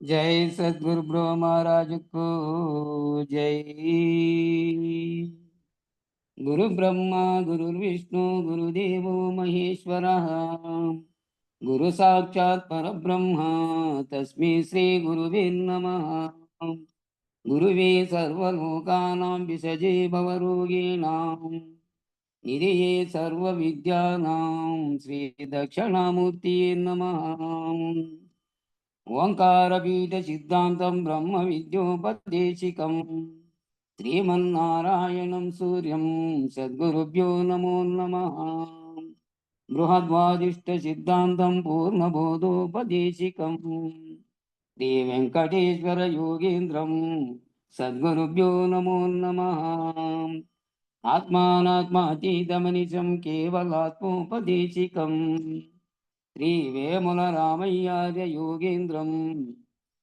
जय सद्गुरु ब्रह्म महाराज को जय। गुरु ब्रह्मा गुरुर्विष्णु गुरुदेवो महेश्वरः गुरु साक्षात् परब्रह्म तस्मै श्री गुरुवे नमः। गुरुवे सर्वलोकानां विसजे भवरोगिणां निधये सर्वविद्यानां श्री दक्षिणामूर्तिये नमः। ओंकारपीठ सिद्धांतं ब्रह्म विद्योपदेशिकं श्रीमन्नारायणं सूर्यं सद्गुरुभ्यो नमो नमः। बृहद्वादिष्ट सिद्धांतं पूर्णबोधोपदेशिकं श्रीवेंकटेश्वर योगीन्द्रं सद्गुरुभ्यो नमो नमः। आत्मानात्मातीतमनिशं केवलात्मोपदेशिकम् श्री वेमुल रामय्यार्य योगेन्द्रं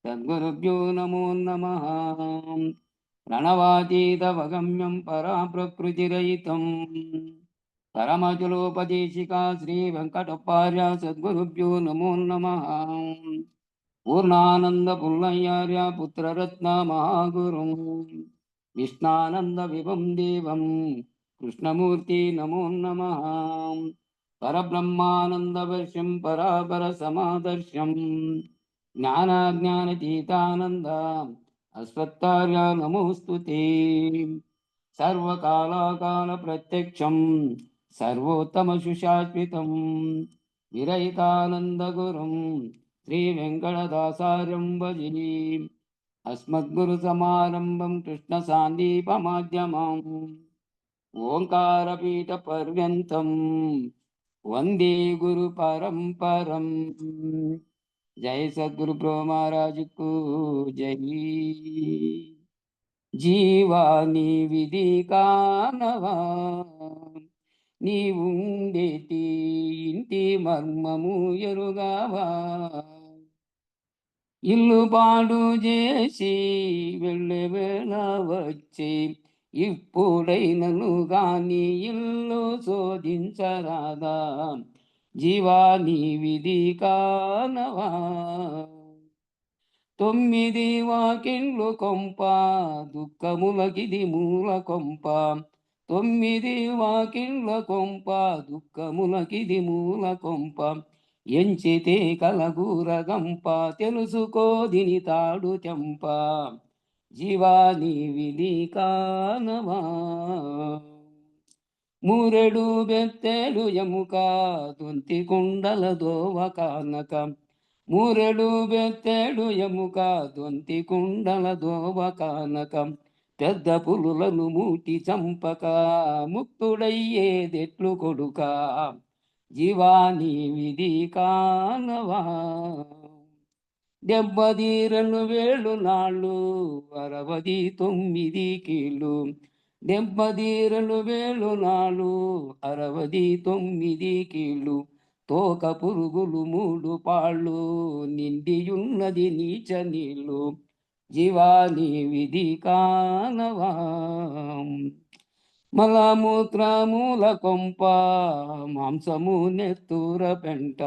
सद्गुरुभ्यो नमो नमः। प्रणवातीतवगम्यं पराप्रकृतिरहितं परमजुलोपदेशिका श्री वेंकटप्पार्य सद्गुरुभ्यो नमो नमः। पूर्णानंद पुल्लय्यार्य पुत्ररत्न महागुरुं विष्णानंद विभं देवं कृष्णमूर्ति नमो नमः। परब्रह्मानन्दवर्षं परापर समादर्शं ज्ञानाज्ञानतीतानन्द अस्मत्तार्य नमोऽस्तु ते। सर्वकालाकालप्रत्यक्षं सर्वोत्तमसुशाश्वितं विरहितानन्दगुरुं श्रीवेङ्कटदासार्यं भजे। अस्मद्गुरुसमारम्भं कृष्णसान्दीपमाध्यमम् ओंकारपीठपर्यन्तं वंदे गुरु परंपरम। जय सद्गुरु ब्रह्म महाराज को जय। जीवानी विधि कानवा నీవుండేటి ఇంటి మర్మము ఎరుగావా ఇల్లు పాడు చేసి వెళ్ళవేళ వచ్చి ఇప్పుడైనను గాని ఇల్లు శోధించరాదా జీవాని విధి కానవా తొమ్మిది వాకిండ్లు కొంప దుఃఖములకిది మూల కొంప తొమ్మిది వాకిండ్ల కొంప దుఃఖములకిది మూల కొంప ఎంచితే కలగూరగంప తెలుసుకో దిని తాడు చెంప జీవాని విధి కానవా మూరెడు బెత్తెడు ఎముక దొంతి కుండల దోవ కానక మూరెడు బెత్తెడు ఎముక దొంతి కుండల దోవ కానక పెద్ద పులులను మూటి చంపక ముక్తుడయ్యేదెట్లు కొడుక జీవాని విధి కానవా డెబ్బది 2,000 నాళ్ళు 69 కీళ్ళు 72,000 నాళ్ళు 69 కీళ్ళు తోక పురుగులు 3 పాళ్ళు నిండియున్నది నీచ నీళ్ళు జీవాని విధి కానవా మలమూత్రమూల కొంప మాంసము నెత్తూర పెంట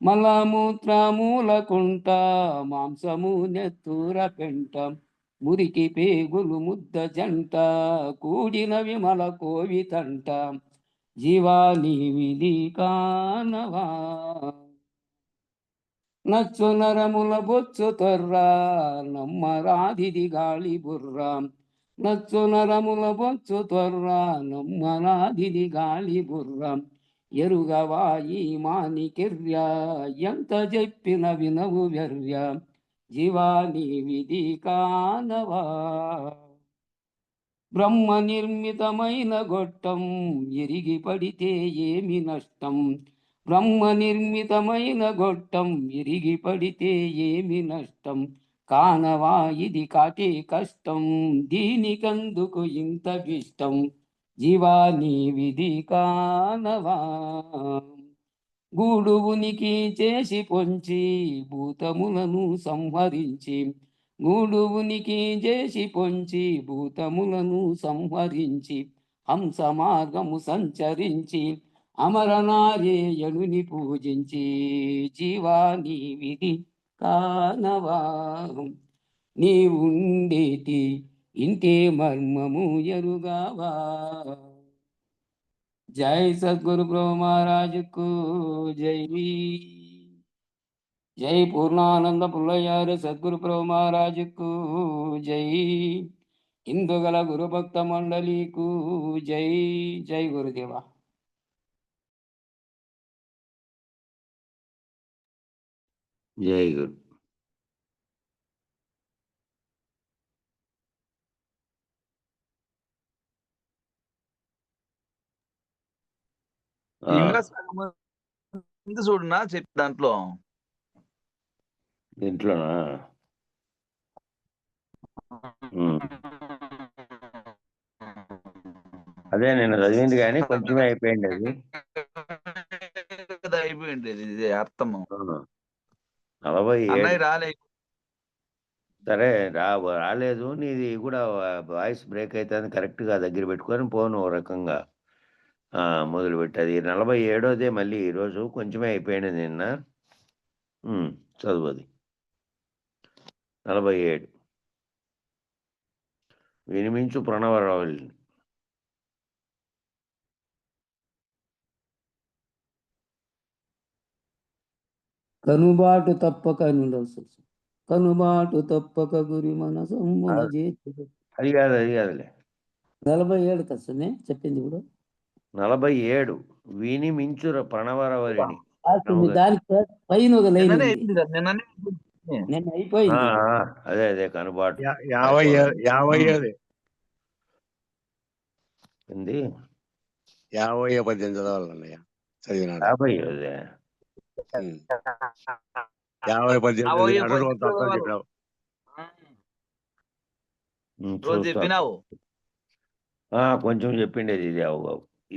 మలమూత్రమూల కుంట మాంసము నెత్తూర పెంట మురికి పేగులు ముద్ద జంట కూడిన విమల కోవి తంట జీవాని విధి కానవా నచ్చు నరముల బొచ్చు తొర్రా నమ్మరాదిది గాలి బుర్రా నచ్చు నరముల బొచ్చు తొర్రా నమ్మరాదిది గాలి బుర్రా ఎరుగవాయి మానికిర్య ఎంత చెప్పిన వినవు వ్యర్య జీవాని విధి కానవా బ్రహ్మ నిర్మితమైన గొట్టం ఎరిగి పడితే ఏమి నష్టం బ్రహ్మ నిర్మితమైన గొట్టం ఎరిగి పడితే ఏమి నష్టం కానవా ఇది కాటే కష్టం దీనికందుకు ఇంత ఇష్టం జీవాని విధి కానవా గూడు ఉనికి చేసి పొంచి భూతములను సంహరించి గూడు ఉనికి చేసి పొంచి భూతములను సంహరించి హంస మార్గము సంచరించి అమరనారేయణుని పూజించి జీవాని విధి కానవా నీవుండేటి ఇంటే మర్మము ఎరుగావా. జై సద్గురు బ్రహ్మ మహారాజుకు జై. జై పూర్ణానంద పుల్లయ్యారు సద్గురు బ్రహ్మ మహారాజుకు జై. ఇందుగల గురుభక్త మండలికు జై. జై గురుదేవా. జై గురు. ఇంకా సగం ఉంది చూడనా చెప్పి దాంట్లో దీంట్లోనా? అదే నేను చదివింది కానీ కొంచెమే అయిపోయింది అది. అయిపోయింది ఇది అర్థము. 47 అన్నయ్య రాలే. సరే రాలేదు. నీది కూడా వాయిస్ బ్రేక్ అవుతుంది. కరెక్ట్గా దగ్గర పెట్టుకొని పోను ఓ రకంగా మొదలుపెట్టది. 47దే మళ్ళీ ఈరోజు కొంచెమే అయిపోయింది నిన్న. చదువు అది 47 వినిమించు ప్రణవరావళిని. కనుబాటు తప్పక కనుబాటు తప్పక గురి మనసమ్మున చేతి. అది కాదులే. 47 కసమే చెప్పింది ఇప్పుడు. 47 వినిమించు ప్రణవరవళిని. దానికి పైన ఒక లైన్ ఉంది. నిన్న అయిపోయింది. అదే కనుబాటు 57 ఏంది 50 పద్యం చదవాలన్నయ్య. చదివినాడు 50 50 పద్యం చెప్పినావు. చెప్పినావు కొంచెం చెప్పిండేది ఇది.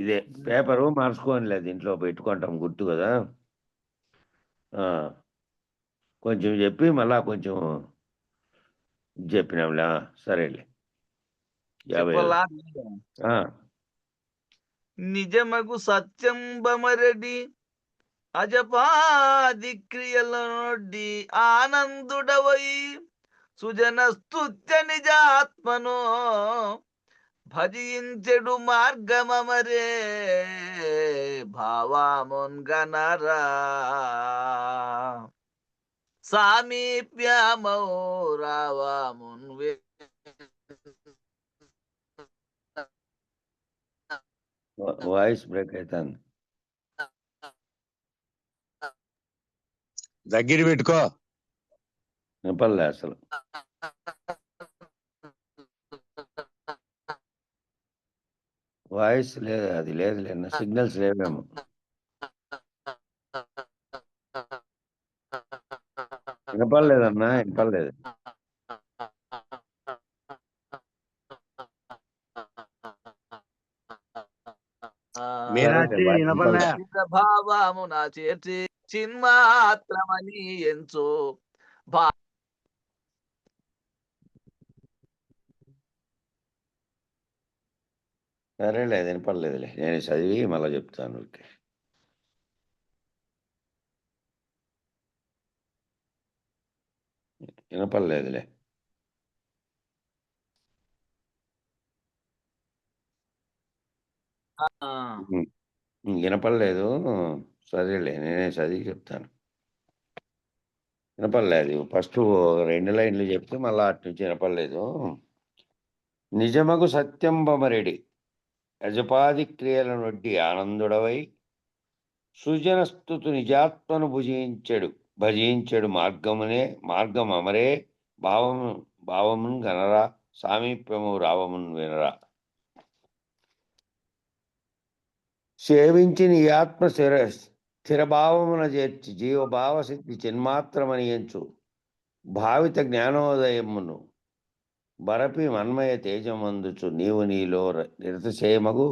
ఇదే పేపరు మార్చుకోనిలేదు, ఇంట్లో పెట్టుకుంటాం గుర్తు కదా. కొంచెం చెప్పి మళ్ళా కొంచెం చెప్పినాంలే. సరేలే. 50 నిజమగు సత్యం బమరెడ్డి అజపాది క్రియల నొడ్డి ఆనందుడవై సుజన స్తుత్య నిజాత్మను భజించెడు మార్గమరే భావామున్ గనరా సామీప్యమౌ రావామున్ వాయిస్ బ్రేక్ అవుతుంది. దగ్గర పెట్టుకో. వినపడలే అసలు. వాయిస్ లేదు, అది లేదు సిగ్నల్స్ లేవేమో. వినపడలేదన్నా, వినపడలేదు. భావము నా చేర్చి చిన్మాత్రమని ఎంచు సరేలేదు, వినపడలేదులే. నేను చదివి మళ్ళీ చెప్తాను. ఓకే. వినపడలేదులే. వినపడలేదు. సరేలే, నేనే చదివి చెప్తాను. వినపడలేదు. ఫస్ట్ 2 లైన్లు చెప్తే మళ్ళీ అటు నుంచి వినపడలేదు. నిజమగు సత్యంబమరెడి యజపాది క్రియల నొడ్డి ఆనందుడవై సృజనస్తుతు నిజాత్మను భజించెడు మార్గం అమరే భావమున్ గనరా సామీప్యము రావమున్ వినరా. సేవించి నీ ఆత్మ స్థిరభావమున చేర్చి జీవభావ సిద్ధి చిన్మాత్రమని ఎంచు భావిత జ్ఞానోదయమును బరపి మన్మయ తేజమందుచు నీవు నీలో నిరతసేమగు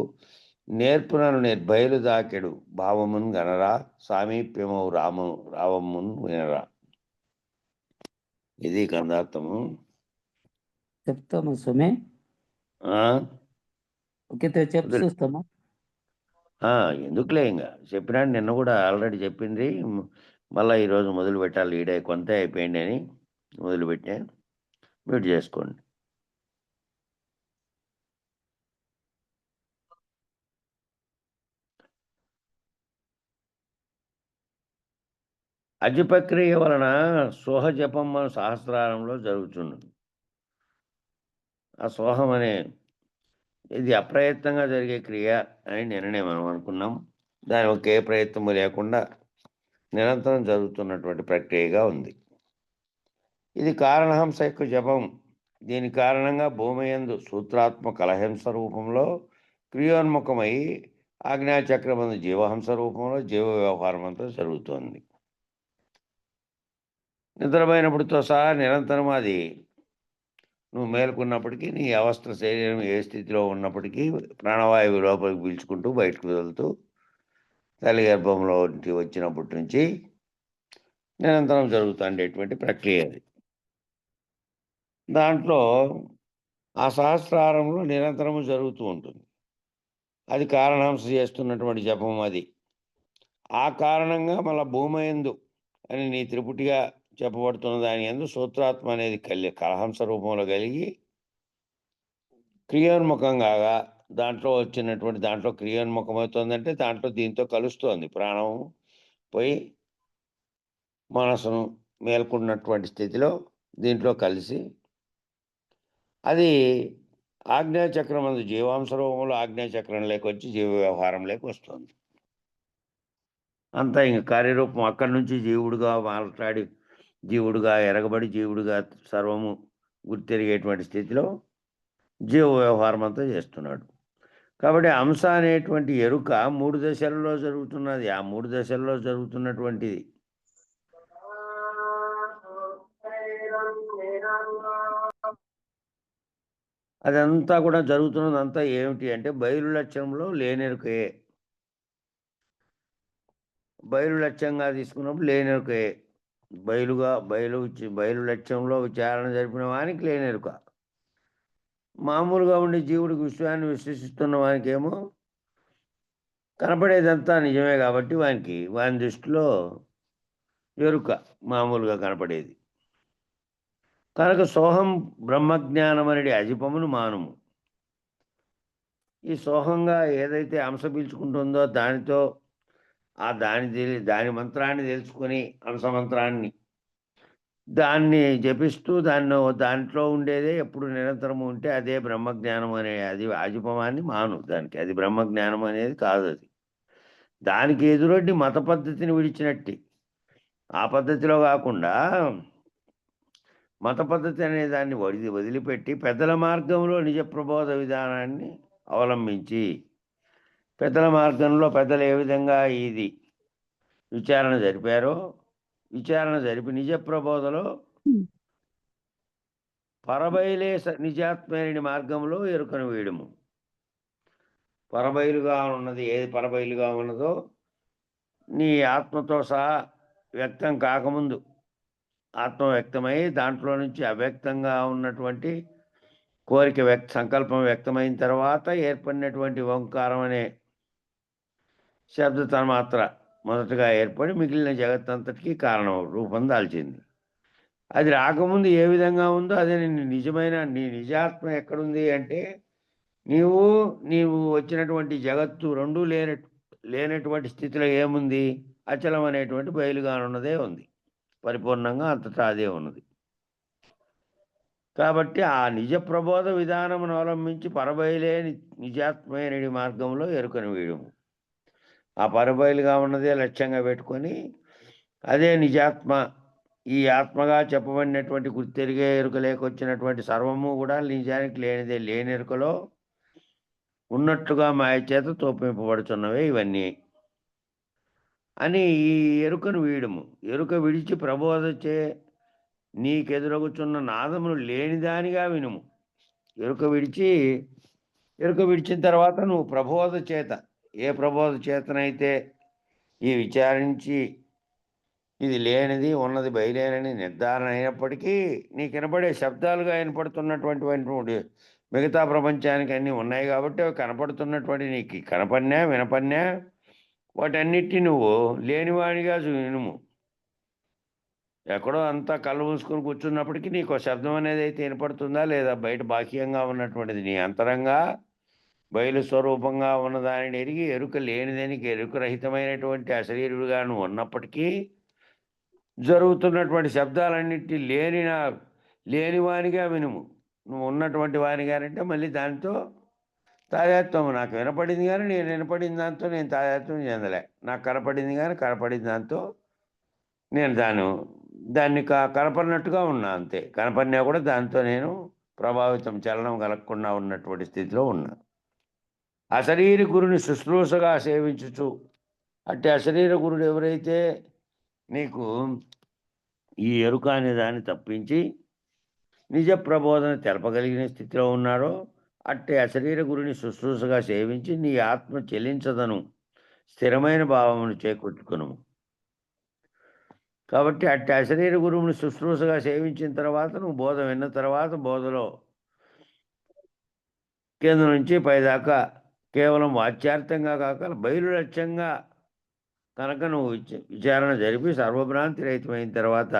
నేర్పునను నిర్భయలు దాకెడు భావమున్ గనరా సామీప్యము రావమున్ వినరా. ఇది కందార్థము. చెప్తామా సుమే? ఓకే, చెప్పి చూస్తామా? ఎందుకులే, ఇంకా చెప్పినాడు. నిన్న కూడా ఆల్రెడీ చెప్పింది. మళ్ళీ ఈరోజు మొదలు పెట్టాలి, ఈడే కొంత అయిపోయింది అని మొదలుపెట్టా. మ్యూట్ చేసుకోండి. అగ్ని ప్రక్రియ వలన సోహ జపం మన సహస్రారంలో జరుగుతున్నది. ఆ సోహం అనే ఇది అప్రయత్నంగా జరిగే క్రియ అని నిన్ననే మనం అనుకున్నాం. దాని ఒకే ప్రయత్నము లేకుండా నిరంతరం జరుగుతున్నటువంటి ప్రక్రియగా ఉంది. ఇది కారణహంస యొక్క జపం. దీని కారణంగా భూమయందు సూత్రాత్మ కలహంస రూపంలో క్రియోన్ముఖమై ఆజ్ఞాచక్రమందు జీవహంస రూపంలో జీవ వ్యవహారం అంతా జరుగుతోంది. నిద్రపోయినప్పుడుతో సహా నిరంతరం అది నువ్వు మేలుకున్నప్పటికీ నీ అవస్థ శరీరం ఏ స్థితిలో ఉన్నప్పటికీ ప్రాణవాయువు లోపలికి పీల్చుకుంటూ బయటకు వదులుతూ తల్లి గర్భంలో వచ్చినప్పటి నుంచి నిరంతరం జరుగుతుండేటువంటి ప్రక్రియ అది. దాంట్లో ఆ సహస్రారంలో నిరంతరము జరుగుతూ ఉంటుంది. అది కారణాంశ చేస్తున్నటువంటి జపం అది. ఆ కారణంగా మళ్ళా భూమయందు అని నీ త్రిపుటిగా చెప్పబడుతున్న దాని యందు సూత్రాత్మ అనేది కలహంస రూపంలో కలిగి క్రియోన్ముఖంగా దాంట్లో వచ్చినటువంటి దాంట్లో క్రియోన్ముఖమవుతుందంటే దాంట్లో దీంతో కలుస్తోంది. ప్రాణం పోయి మనసును మేల్కొన్నటువంటి స్థితిలో దీంట్లో కలిసి అది ఆజ్ఞాచక్రం అందు జీవాంశ రూపంలో ఆజ్ఞాచక్రంలోకి వచ్చి జీవ వ్యవహారంలోకి వస్తుంది. అంతా ఇంక కార్యరూపం అక్కడి నుంచి జీవుడుగా మాట్లాడి జీవుడుగా ఎరగబడి జీవుడుగా సర్వము గుర్తెరిగేటువంటి స్థితిలో జీవ వ్యవహారం అంతా చేస్తున్నాడు. కాబట్టి అంశ అనేటువంటి ఎరుక 3 దశలలో జరుగుతున్నది. ఆ 3 దశల్లో జరుగుతున్నటువంటిది అదంతా కూడా జరుగుతున్నదంతా ఏమిటి అంటే బయలు లక్ష్యంలో లేనెరుకే. బయలు లక్ష్యంగా తీసుకున్నప్పుడు లేనెరుకే. బయలు లక్ష్యంలో విచారణ జరిపిన వానికి లేనెరుక. మామూలుగా ఉండి జీవుడికి విశ్వాన్ని విశ్వసిస్తున్న వానికేమో కనపడేదంతా నిజమే కాబట్టి వాని దృష్టిలో ఎరుక మామూలుగా కనపడేది. కనుక సోహం బ్రహ్మజ్ఞానం అనేది అజిపమును మానుము. ఈ సోహంగా ఏదైతే అంశ పీల్చుకుంటుందో దానితో దాని మంత్రాన్ని తెలుసుకొని అంశ మంత్రాన్ని దాన్ని జపిస్తూ దాంట్లో ఉండేదే ఎప్పుడు నిరంతరము ఉంటే అదే బ్రహ్మజ్ఞానం అనే అది అజిపమాన్ని మాను. దానికి అది బ్రహ్మజ్ఞానం అనేది కాదు. అది దానికి ఎదురొడ్డి మత పద్ధతిని విడిచినట్టి ఆ పద్ధతిలో కాకుండా మత పద్ధతి అనే దాన్ని వదిలిపెట్టి పెద్దల మార్గంలో నిజ ప్రబోధ విధానాన్ని అవలంబించి పెద్దల మార్గంలో పెద్దలు ఏ విధంగా ఇది విచారణ జరిపారో విచారణ జరిపి నిజ ప్రబోధలో పరబయలే నిజాత్మైన మార్గంలో ఎరుకను వేయడము. పరబయలుగా ఉన్నది ఏది పరబయలుగా ఉన్నదో నీ ఆత్మతో సహా వ్యక్తం కాకముందు ఆత్మ వ్యక్తమై దాంట్లో నుంచి అవ్యక్తంగా ఉన్నటువంటి కోరిక సంకల్పం వ్యక్తమైన తర్వాత ఏర్పడినటువంటి ఓంకారం అనే శబ్ద తన్మాత్ర మొదటగా ఏర్పడి మిగిలిన జగత్తంతటికి కారణం రూపం దాల్చింది. అది రాకముందు ఏ విధంగా ఉందో అదే నిజమైన నీ నిజాత్మ ఎక్కడుంది అంటే నీవు వచ్చినటువంటి జగత్తు రెండూ లేనటువంటి స్థితిలో ఏముంది? అచలం అనేటువంటి బయలుగానున్నదే ఉంది. పరిపూర్ణంగా అంతటా అదే ఉన్నది. కాబట్టి ఆ నిజ ప్రబోధ విధానమును అవలంబించి పరబయలే నిజాత్మైన మార్గంలో ఎరుకను వేయడము. ఆ పరబయలుగా ఉన్నదే లక్ష్యంగా పెట్టుకొని అదే నిజాత్మ. ఈ ఆత్మగా చెప్పబడినటువంటి గుర్తెరిగే ఎరుక లేకొచ్చినటువంటి సర్వము కూడా నిజానికి లేనిదే లేని ఎరుకలో ఉన్నట్లుగా మాయ చేత తోపింపబడుతున్నవే ఇవన్నీ అని ఈ ఎరుకను వీయడము. ఎరుక విడిచి ప్రబోధచే నీకెదురగుచున్న నాదమును లేనిదానిగా వినుము. ఎరుక విడిచిన తర్వాత నువ్వు ప్రబోధ చేత ఏ ప్రబోధ చేతనైతే ఈ విచారించి ఇది లేనిది ఉన్నది బయలేనని నిర్ధారణ అయినప్పటికీ నీకు వినపడే శబ్దాలుగా వినపడుతున్నటువంటి మిగతా ప్రపంచానికి అన్నీ ఉన్నాయి కాబట్టి అవి కనపడుతున్నటువంటి నీకు కనపడినా వినపడినా వాటన్నిటిని నువ్వు లేనివాడిగా వినుము. ఎక్కడో అంతా కళ్ళు మూసుకొని కూర్చున్నప్పటికీ నీకు శబ్దం అనేది అయితే వినపడుతుందా లేదా? బయట బాహ్యంగా ఉన్నటువంటిది నీ అంతరంగా బయలు స్వరూపంగా ఉన్న దానిని ఎరిగి ఎరుక లేనిదానికి ఎరుక రహితమైనటువంటి అశరీరుడుగా నువ్వు ఉన్నప్పటికీ జరుగుతున్నటువంటి శబ్దాలన్నింటి లేనివానిగా వినుము. నువ్వు ఉన్నటువంటి వానిగానంటే మళ్ళీ దానితో తాదాత్మ్యం. నాకు వినపడింది కానీ నేను వినపడిన దాంతో నేను తాదాత్మ్యం చెందలే. నాకు కనపడింది కానీ కనపడిన దాంతో నేను దాన్ని కనపడినట్టుగా ఉన్నా అంతే. కనపడినా కూడా దాంతో నేను ప్రభావితం చలనం కలగకుండా ఉన్నటువంటి స్థితిలో ఉన్నా. అశరీర గురుని శుశ్రూషగా సేవించుచు, అంటే అశరీర గురుడు ఎవరైతే నీకు ఈ ఎరుక అనే దాన్ని తప్పించి నిజ ప్రబోధన తెలపగలిగిన స్థితిలో ఉన్నారో అట్టి అశరీర గురుని శుశ్రూషగా సేవించి నీ ఆత్మ చెలించదను స్థిరమైన భావమును చేకూర్చుకును. కాబట్టి అట్టి అశరీర గురువుని శుశ్రూషగా సేవించిన తర్వాత నువ్వు బోధ విన్న తర్వాత బోధలో కింద నుంచి పైదాకా కేవలం వాచ్యార్థంగా కాక బయలు లక్ష్యంగా కనుక నువ్వు విచారణ జరిపి సర్వభ్రాంతి రహితమైన తర్వాత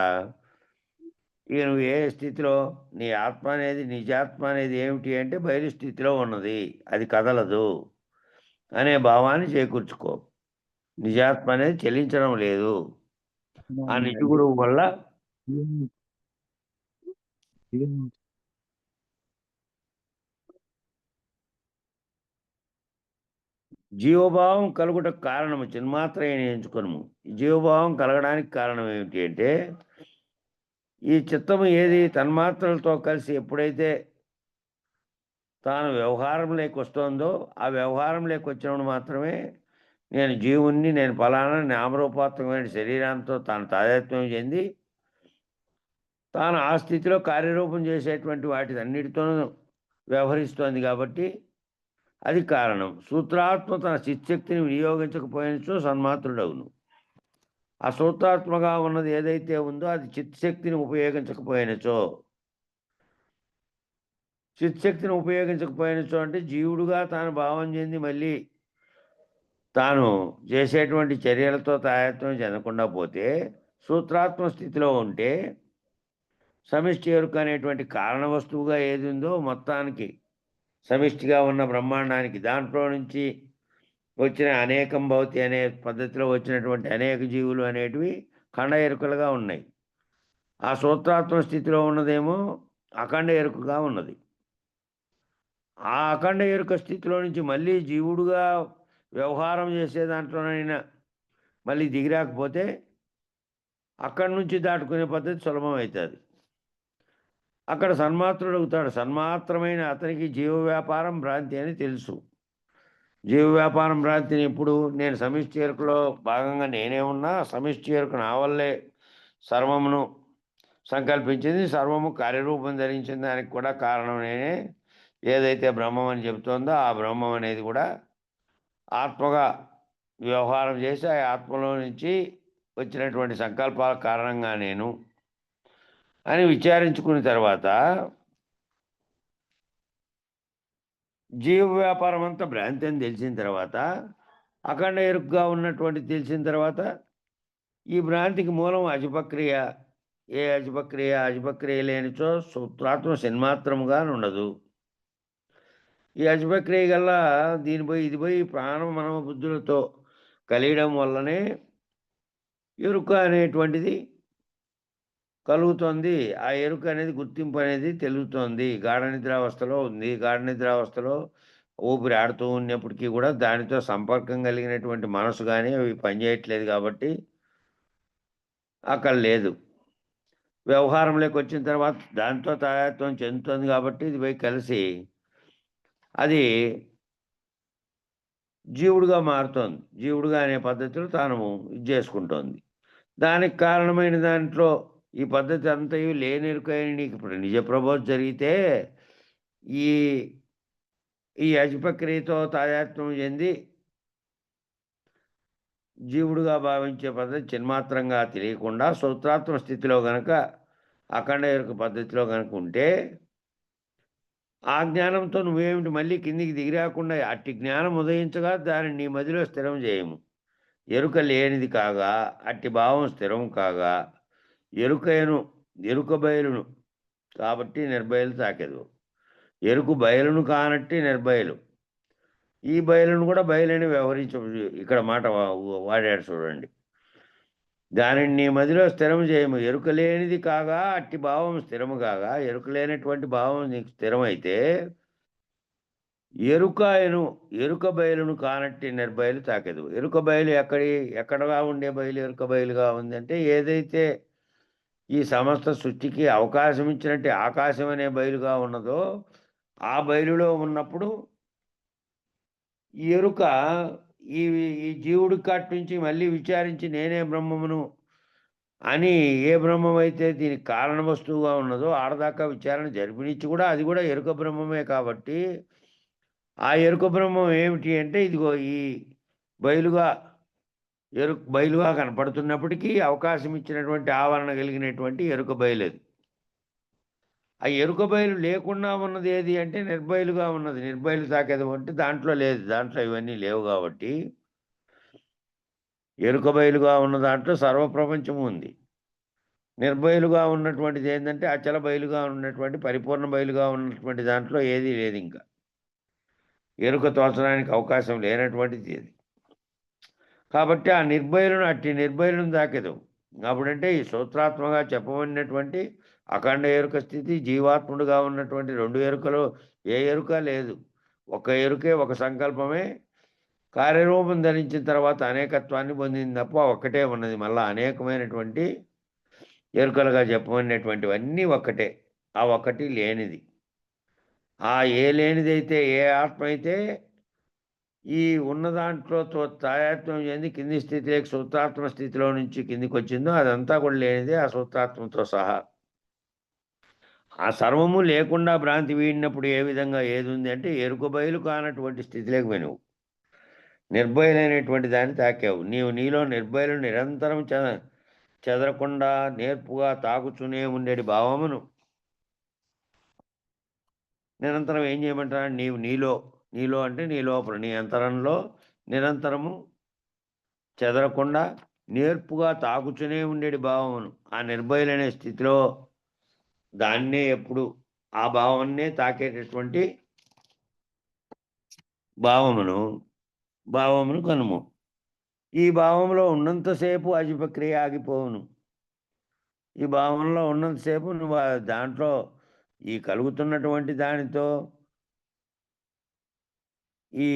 ఇక నువ్వు ఏ స్థితిలో నీ ఆత్మ అనేది నిజాత్మ అనేది ఏమిటి అంటే బయలు స్థితిలో ఉన్నది, అది కదలదు అనే భావాన్ని చేకూర్చుకో. నిజాత్మ అనేది చెల్లించడం లేదు. ఆ నిజ గురువు వల్ల జీవభావం కలుగుటకు కారణము చిన్మాత్రమే ఎంచుకొనుము. జీవభావం కలగడానికి కారణం ఏమిటి అంటే ఈ చిత్తము ఏది తన్మాత్రలతో కలిసి ఎప్పుడైతే తాను వ్యవహారం వస్తుందో ఆ వ్యవహారం వచ్చినప్పుడు మాత్రమే నేను జీవుణ్ణి, నేను ఫలానా నామరూపాత్మకమైన శరీరంతో తాను తాదాత్మ్యం చెంది తాను ఆ స్థితిలో కార్యరూపం చేసేటువంటి వాటి అన్నిటితోనూ వ్యవహరిస్తోంది. కాబట్టి అది కారణం. సూత్రాత్మ తన చిత్శక్తిని వినియోగించకపోయినచో సన్మాత్రుడవును. ఆ సూత్రాత్మగా ఉన్నది ఏదైతే ఉందో అది చిత్శక్తిని ఉపయోగించకపోయినచో అంటే జీవుడుగా తాను భావం చెంది మళ్ళీ తాను చేసేటువంటి చర్యలతో తాయత్వం చెందకుండా పోతే సూత్రాత్మ స్థితిలో ఉంటే సమిష్టి ఎరుక అనేటువంటి కారణ వస్తువుగా ఏది ఉందో మొత్తానికి సమిష్టిగా ఉన్న బ్రహ్మాండానికి దాంట్లో నుంచి వచ్చిన అనేకం భౌతి అనే పద్ధతిలో వచ్చినటువంటి అనేక జీవులు అనేటివి ఖండ ఎరుకలుగా ఉన్నాయి. ఆ సూత్రాత్మ స్థితిలో ఉన్నదేమో అఖండ ఎరుకగా ఉన్నది. ఆ అఖండ ఎరుక స్థితిలో నుంచి మళ్ళీ జీవుడుగా వ్యవహారం చేసే దాంట్లోనైనా మళ్ళీ దిగిరాకపోతే అక్కడి నుంచి దాటుకునే పద్ధతి సులభం అవుతుంది. అక్కడ సన్మాత్రుడు అవుతాడు. సన్మాత్రమైన అతనికి జీవ వ్యాపారం భ్రాంతి అని తెలుసు. జీవ వ్యాపారం భ్రాంతిని ఇప్పుడు నేను సమిష్టి ఎరుకలో భాగంగా నేనే ఉన్నా, సమిష్టి ఎరుక నా వల్లే సర్వమును సంకల్పించింది, సర్వము కార్యరూపం ధరించిన దానికి కూడా కారణం నేనే. ఏదైతే బ్రహ్మం అని చెబుతోందో ఆ బ్రహ్మం అనేది కూడా ఆత్మగా వ్యవహారం చేసి ఆ ఆత్మలో నుంచి వచ్చినటువంటి సంకల్పాల కారణంగా నేను అని విచారించుకున్న తర్వాత జీవ వ్యాపారం అంతా భ్రాంతి అని తెలిసిన తర్వాత అఖండ ఎరుకుగా ఉన్నటువంటి తెలిసిన తర్వాత ఈ భ్రాంతికి మూలం అజిపక్రియ. ఏ అజిపక్రియ లేనిచో సూత్రాత్మ సన్మాత్రముగా ఉండదు. ఈ అజిపక్రియ గల్లా ఇది పోయి ప్రాణం మనమ బుద్ధులతో కలియడం వల్లనే ఎరుక అనేటువంటిది కలుగుతోంది. ఆ ఎరుక అనేది గుర్తింపు అనేది తెలుగుతోంది. గాఢ నిద్రావస్థలో ఉంది. గాఢ నిద్రావస్థలో ఊపిరి ఆడుతూ ఉన్నప్పటికీ కూడా దానితో సంపర్కం కలిగినటువంటి మనసు కానీ అవి పనిచేయట్లేదు కాబట్టి అక్కడ లేదు. వ్యవహారంలోకి వచ్చిన తర్వాత దాంతో తాదాత్మ్యం చెందుతుంది కాబట్టి ఇది పోయి కలిసి అది జీవుడుగా మారుతోంది. జీవుడుగా అనే పద్ధతిలో తాను ఇది చేసుకుంటోంది. దానికి కారణమైన దాంట్లో ఈ పద్ధతి అంతయు లేనెరుకైన నీకు ఇప్పుడు నిజ ప్రబోధ జరిగితే ఈ అజిపక్రియతో తాదాత్మ్యం చెంది జీవుడుగా భావించే పద్ధతి చిన్మాత్రంగా తెలియకుండా సూత్రాత్మ స్థితిలో గనక అఖండ ఎరుక పద్ధతిలో కనుక ఉంటే ఆ జ్ఞానంతో నువ్వేమిటి మళ్ళీ కిందికి దిగిరాకుండా అట్టి జ్ఞానం ఉదయించగా దానిని నీ మదిలో స్థిరం చేయము. ఎరుక లేనిది కాగా అట్టి భావం స్థిరం కాగా ఎరుకయను ఎరుక బయలును కాబట్టి నిర్భయలు తాకెదు. ఎరుకు బయలును కానట్టి నిర్భయలు. ఈ బయలును కూడా బయలని ఇక్కడ మాట వాడాడు చూడండి. దానిని నీ మదిలో స్థిరము చేయము. ఎరుక లేనిది కాగా అట్టి భావం స్థిరము కాగా, ఎరుక లేనటువంటి భావం నీకు స్థిరమైతే ఎరుక బయలును కానట్టి నిర్భయలు తాకెదు. ఎరుక బయలు ఎక్కడగా ఉండే బయలు ఎరుక బయలుగా ఉందంటే, ఏదైతే ఈ సమస్త సృష్టికి అవకాశం ఇచ్చినట్టు ఆకాశం అనే బయలుగా ఉన్నదో ఆ బయలులో ఉన్నప్పుడు ఎరుక ఈ ఈ జీవుడి కాటి నుంచి మళ్ళీ విచారించి నేనే బ్రహ్మమును అని ఏ బ్రహ్మం అయితే దీనికి కారణ వస్తువుగా ఉన్నదో ఆడదాకా విచారణ జరిపినిచ్చి కూడా అది కూడా ఎరుక బ్రహ్మమే కాబట్టి ఆ ఎరుక బ్రహ్మం ఏమిటి అంటే ఇదిగో ఈ బయలుగా బయలుగా కనపడుతున్నప్పటికీ అవకాశం ఇచ్చినటువంటి ఆవరణ కలిగినటువంటి ఎరుక బయలుది. ఆ ఎరుక బయలు లేకుండా ఉన్నది ఏది అంటే నిర్బయలుగా ఉన్నది. నిర్బయలు తాకేది అంటే దాంట్లో లేదు, దాంట్లో ఇవన్నీ లేవు కాబట్టి ఎరుక బయలుగా ఉన్న దాంట్లో సర్వప్రపంచము ఉంది. నిర్బయలుగా ఉన్నటువంటిది ఏంటంటే అచల బయలుగా ఉన్నటువంటి పరిపూర్ణ బయలుగా ఉన్నటువంటి దాంట్లో ఏదీ లేదు. ఇంకా ఎరుక తోచడానికి అవకాశం లేనటువంటిది అది. కాబట్టి ఆ అట్టి నిర్భయలను తాకెదు. అప్పుడంటే ఈ సూత్రాత్మగా చెప్పబడినటువంటి అఖండ ఎరుక స్థితి, జీవాత్ముడుగా ఉన్నటువంటి 2 ఎరుకలు ఏ ఎరుక లేదు. ఒక ఎరుకే, ఒక సంకల్పమే కార్యరూపం ధరించిన తర్వాత అనేకత్వాన్ని పొందింది తప్ప ఒక్కటే ఉన్నది. మళ్ళా అనేకమైనటువంటి ఎరుకలుగా చెప్పబడినటువంటివన్నీ ఒక్కటే. ఆ ఒక్కటి లేనిది. ఆ లేనిదైతే ఏ ఆత్మ అయితే ఈ ఉన్న దాంట్లోతో తాయాత్మ్యం చెంది కింది స్థితిలోకి సూత్రాత్మ స్థితిలో నుంచి కిందికి వచ్చిందో అదంతా కూడా లేనిదే ఆ సూత్రాత్మతో సహా. ఆ సర్వము లేకుండా భ్రాంతి వీడినప్పుడు ఏ విధంగా ఏది ఉంది అంటే ఎరుక బయలు కానటువంటి స్థితిలోకి వెనువు నిర్భయలైనటువంటి దాన్ని తాకావు. నీలో నిర్భయలు నిరంతరం చెదరకుండా నేర్పుగా తాకుతూనే ఉండేటి భావమును నిరంతరం ఏం చేయమంటారు? నీలో అంటే నీ లోపల నీ అంతరంలో నిరంతరము చెదరకుండా నేర్పుగా తాకుతూనే ఉండేటి భావమును ఆ నిర్భయలనే స్థితిలో దాన్నే ఎప్పుడు ఆ భావాన్నే తాకేటటువంటి భావమును కనుము. ఈ భావంలో ఉన్నంతసేపు అజిపక్రియ ఆగిపోవును. ఈ భావంలో ఉన్నంతసేపు నువ్వు దాంట్లో ఈ కలుగుతున్నటువంటి దానితో ఈ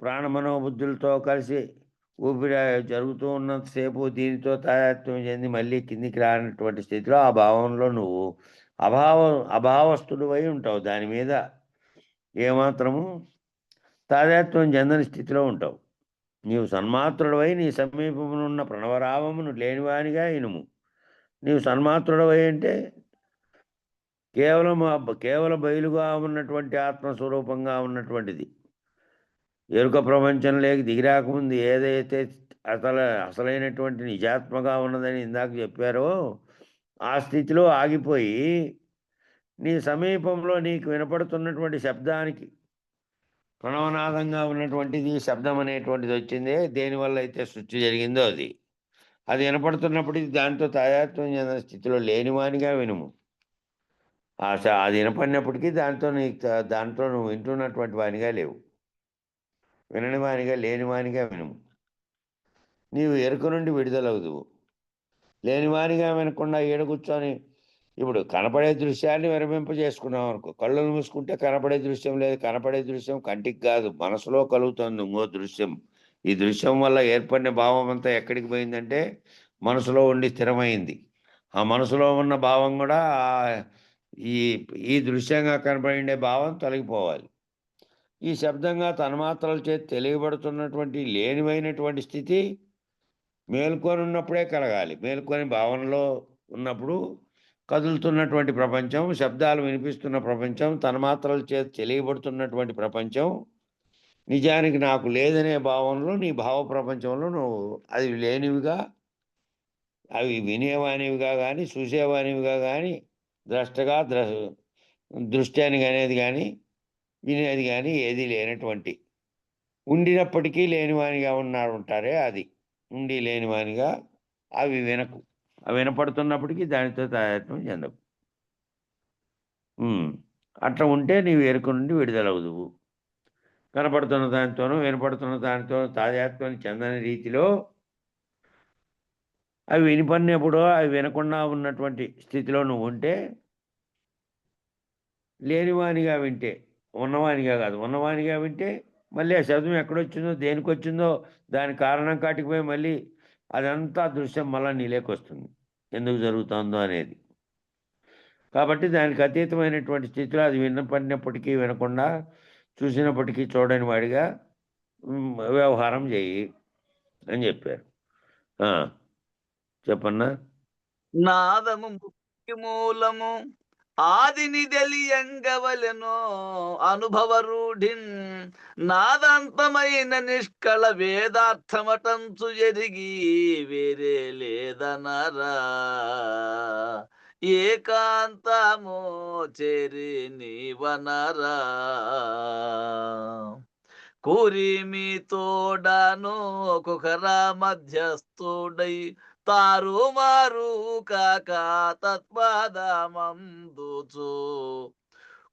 ప్రాణమనోబుద్ధులతో కలిసి ఊపిరి జరుగుతూ ఉన్నంతసేపు దీనితో తాదాత్మ్యం చెంది మళ్ళీ కిందికి రానటువంటి స్థితిలో ఆ భావంలో నువ్వు అభావస్తుడివై ఉంటావు. దాని మీద ఏమాత్రము తాదాత్మ్యం చెందని స్థితిలో ఉంటావు. నీవు సన్మాత్రుడవై నీ సమీపమునున్న ప్రణవరావమును లేనివానిగా ఇనుము. నీవు సన్మాత్రుడవై అంటే కేవల బయలుగా ఉన్నటువంటి ఆత్మస్వరూపంగా ఉన్నటువంటిది. ఎరుక ప్రపంచంలోకి దిగిరాకముందు ఏదైతే అసలైనటువంటి నిజాత్మగా ఉన్నదని ఇందాక చెప్పారో ఆ స్థితిలో ఆగిపోయి నీ సమీపంలో నీకు వినపడుతున్నటువంటి శబ్దానికి ప్రణవనాదంగా ఉన్నటువంటిది శబ్దం అనేటువంటిది వచ్చిందే, దేనివల్ల అయితే సృష్టి జరిగిందో అది వినపడుతున్నప్పటికీ దాంతో తాదాత్మ్యం చెందిన స్థితిలో లేనివానిగా వినుము. అది వినపడినప్పటికీ దాంట్లో నువ్వు వింటున్నటువంటి వానిగా లేవు. విననివానిగా లేనివానిగా వినుము. నీవు ఎరుక నుండి విడుదలవుదువు. లేనివానిగా వినకుండా ఈడ కూర్చొని ఇప్పుడు కనపడే దృశ్యాన్ని విరమింపజేసుకున్నాం అనుకో, కళ్ళు మూసుకుంటే కనపడే దృశ్యం లేదు. కనపడే దృశ్యం కంటికి కాదు, మనసులో కలుగుతుంది ఇంకో దృశ్యం. ఈ దృశ్యం వల్ల ఏర్పడిన భావం అంతా ఎక్కడికి పోయిందంటే మనసులో ఉండి స్థిరమైంది. ఆ మనసులో ఉన్న భావం కూడా ఈ దృశ్యంగా కనపడే భావం తొలగిపోవాలి. ఈ శబ్దంగా తన్మాత్రల చేతి తెలియబడుతున్నటువంటి లేనివైనటువంటి స్థితి మేల్కొని ఉన్నప్పుడే కలగాలి. మేల్కొని భావనలో ఉన్నప్పుడు కదులుతున్నటువంటి ప్రపంచం, శబ్దాలు వినిపిస్తున్న ప్రపంచం, తన్మాత్రల చేతి తెలియబడుతున్నటువంటి ప్రపంచం నిజానికి నాకు లేదనే భావంలో నీ భావ ప్రపంచంలో నువ్వు అది లేనివిగా, అవి వినేవానివిగా కానీ చూసేవానివిగా కానీ ద్రష్టగా దృష్ట్యానికి అనేది కానీ వినేది కానీ ఏది లేనటువంటి ఉండినప్పటికీ లేనివానిగా ఉంటారే అది ఉండి లేనివానిగా అవి వినకు. అవి వినపడుతున్నప్పటికీ దానితో తాదాత్మ్యం చెందవు. అట్లా ఉంటే నీవు ఎరుక నుండి విడుదలవుదువు. కనపడుతున్న దానితోనూ వినపడుతున్న దానితో తాదాత్మ్యం చెందని రీతిలో అవి వినపడినప్పుడు అవి వినకుండా ఉన్నటువంటి స్థితిలో నువ్వు ఉంటే, లేనివానిగా వింటే, ఉన్నవానిగా కాదు, ఉన్నవానిగా వింటే మళ్ళీ ఆ శబ్దం ఎక్కడొచ్చిందో దేనికొచ్చిందో దాని కారణం కాటికి పోయి మళ్ళీ అదంతా దృశ్యం మళ్ళీ నీలేకొస్తుంది, ఎందుకు జరుగుతుందో అనేది. కాబట్టి దానికి అతీతమైనటువంటి స్థితిలో అది వినపడినప్పటికీ వినకుండా, చూసినప్పటికీ చూడని వాడిగా వ్యవహారం చెయ్యి అని చెప్పారు. చెప్పన్నా. నాదము ముక్తి మూలము ఆదిని తెలియంగవలెనో అనుభవ రూఢిన్ నాదంతమైన నిష్కళ వేదార్థమటంచు ఎరిగి వేరే లేదనరా ఏకాంతమో చేరి నీవనరా కూరిమి తోడను కుకరా మధ్యస్థుడై తారుమారు కాక తత్పాదమందుచు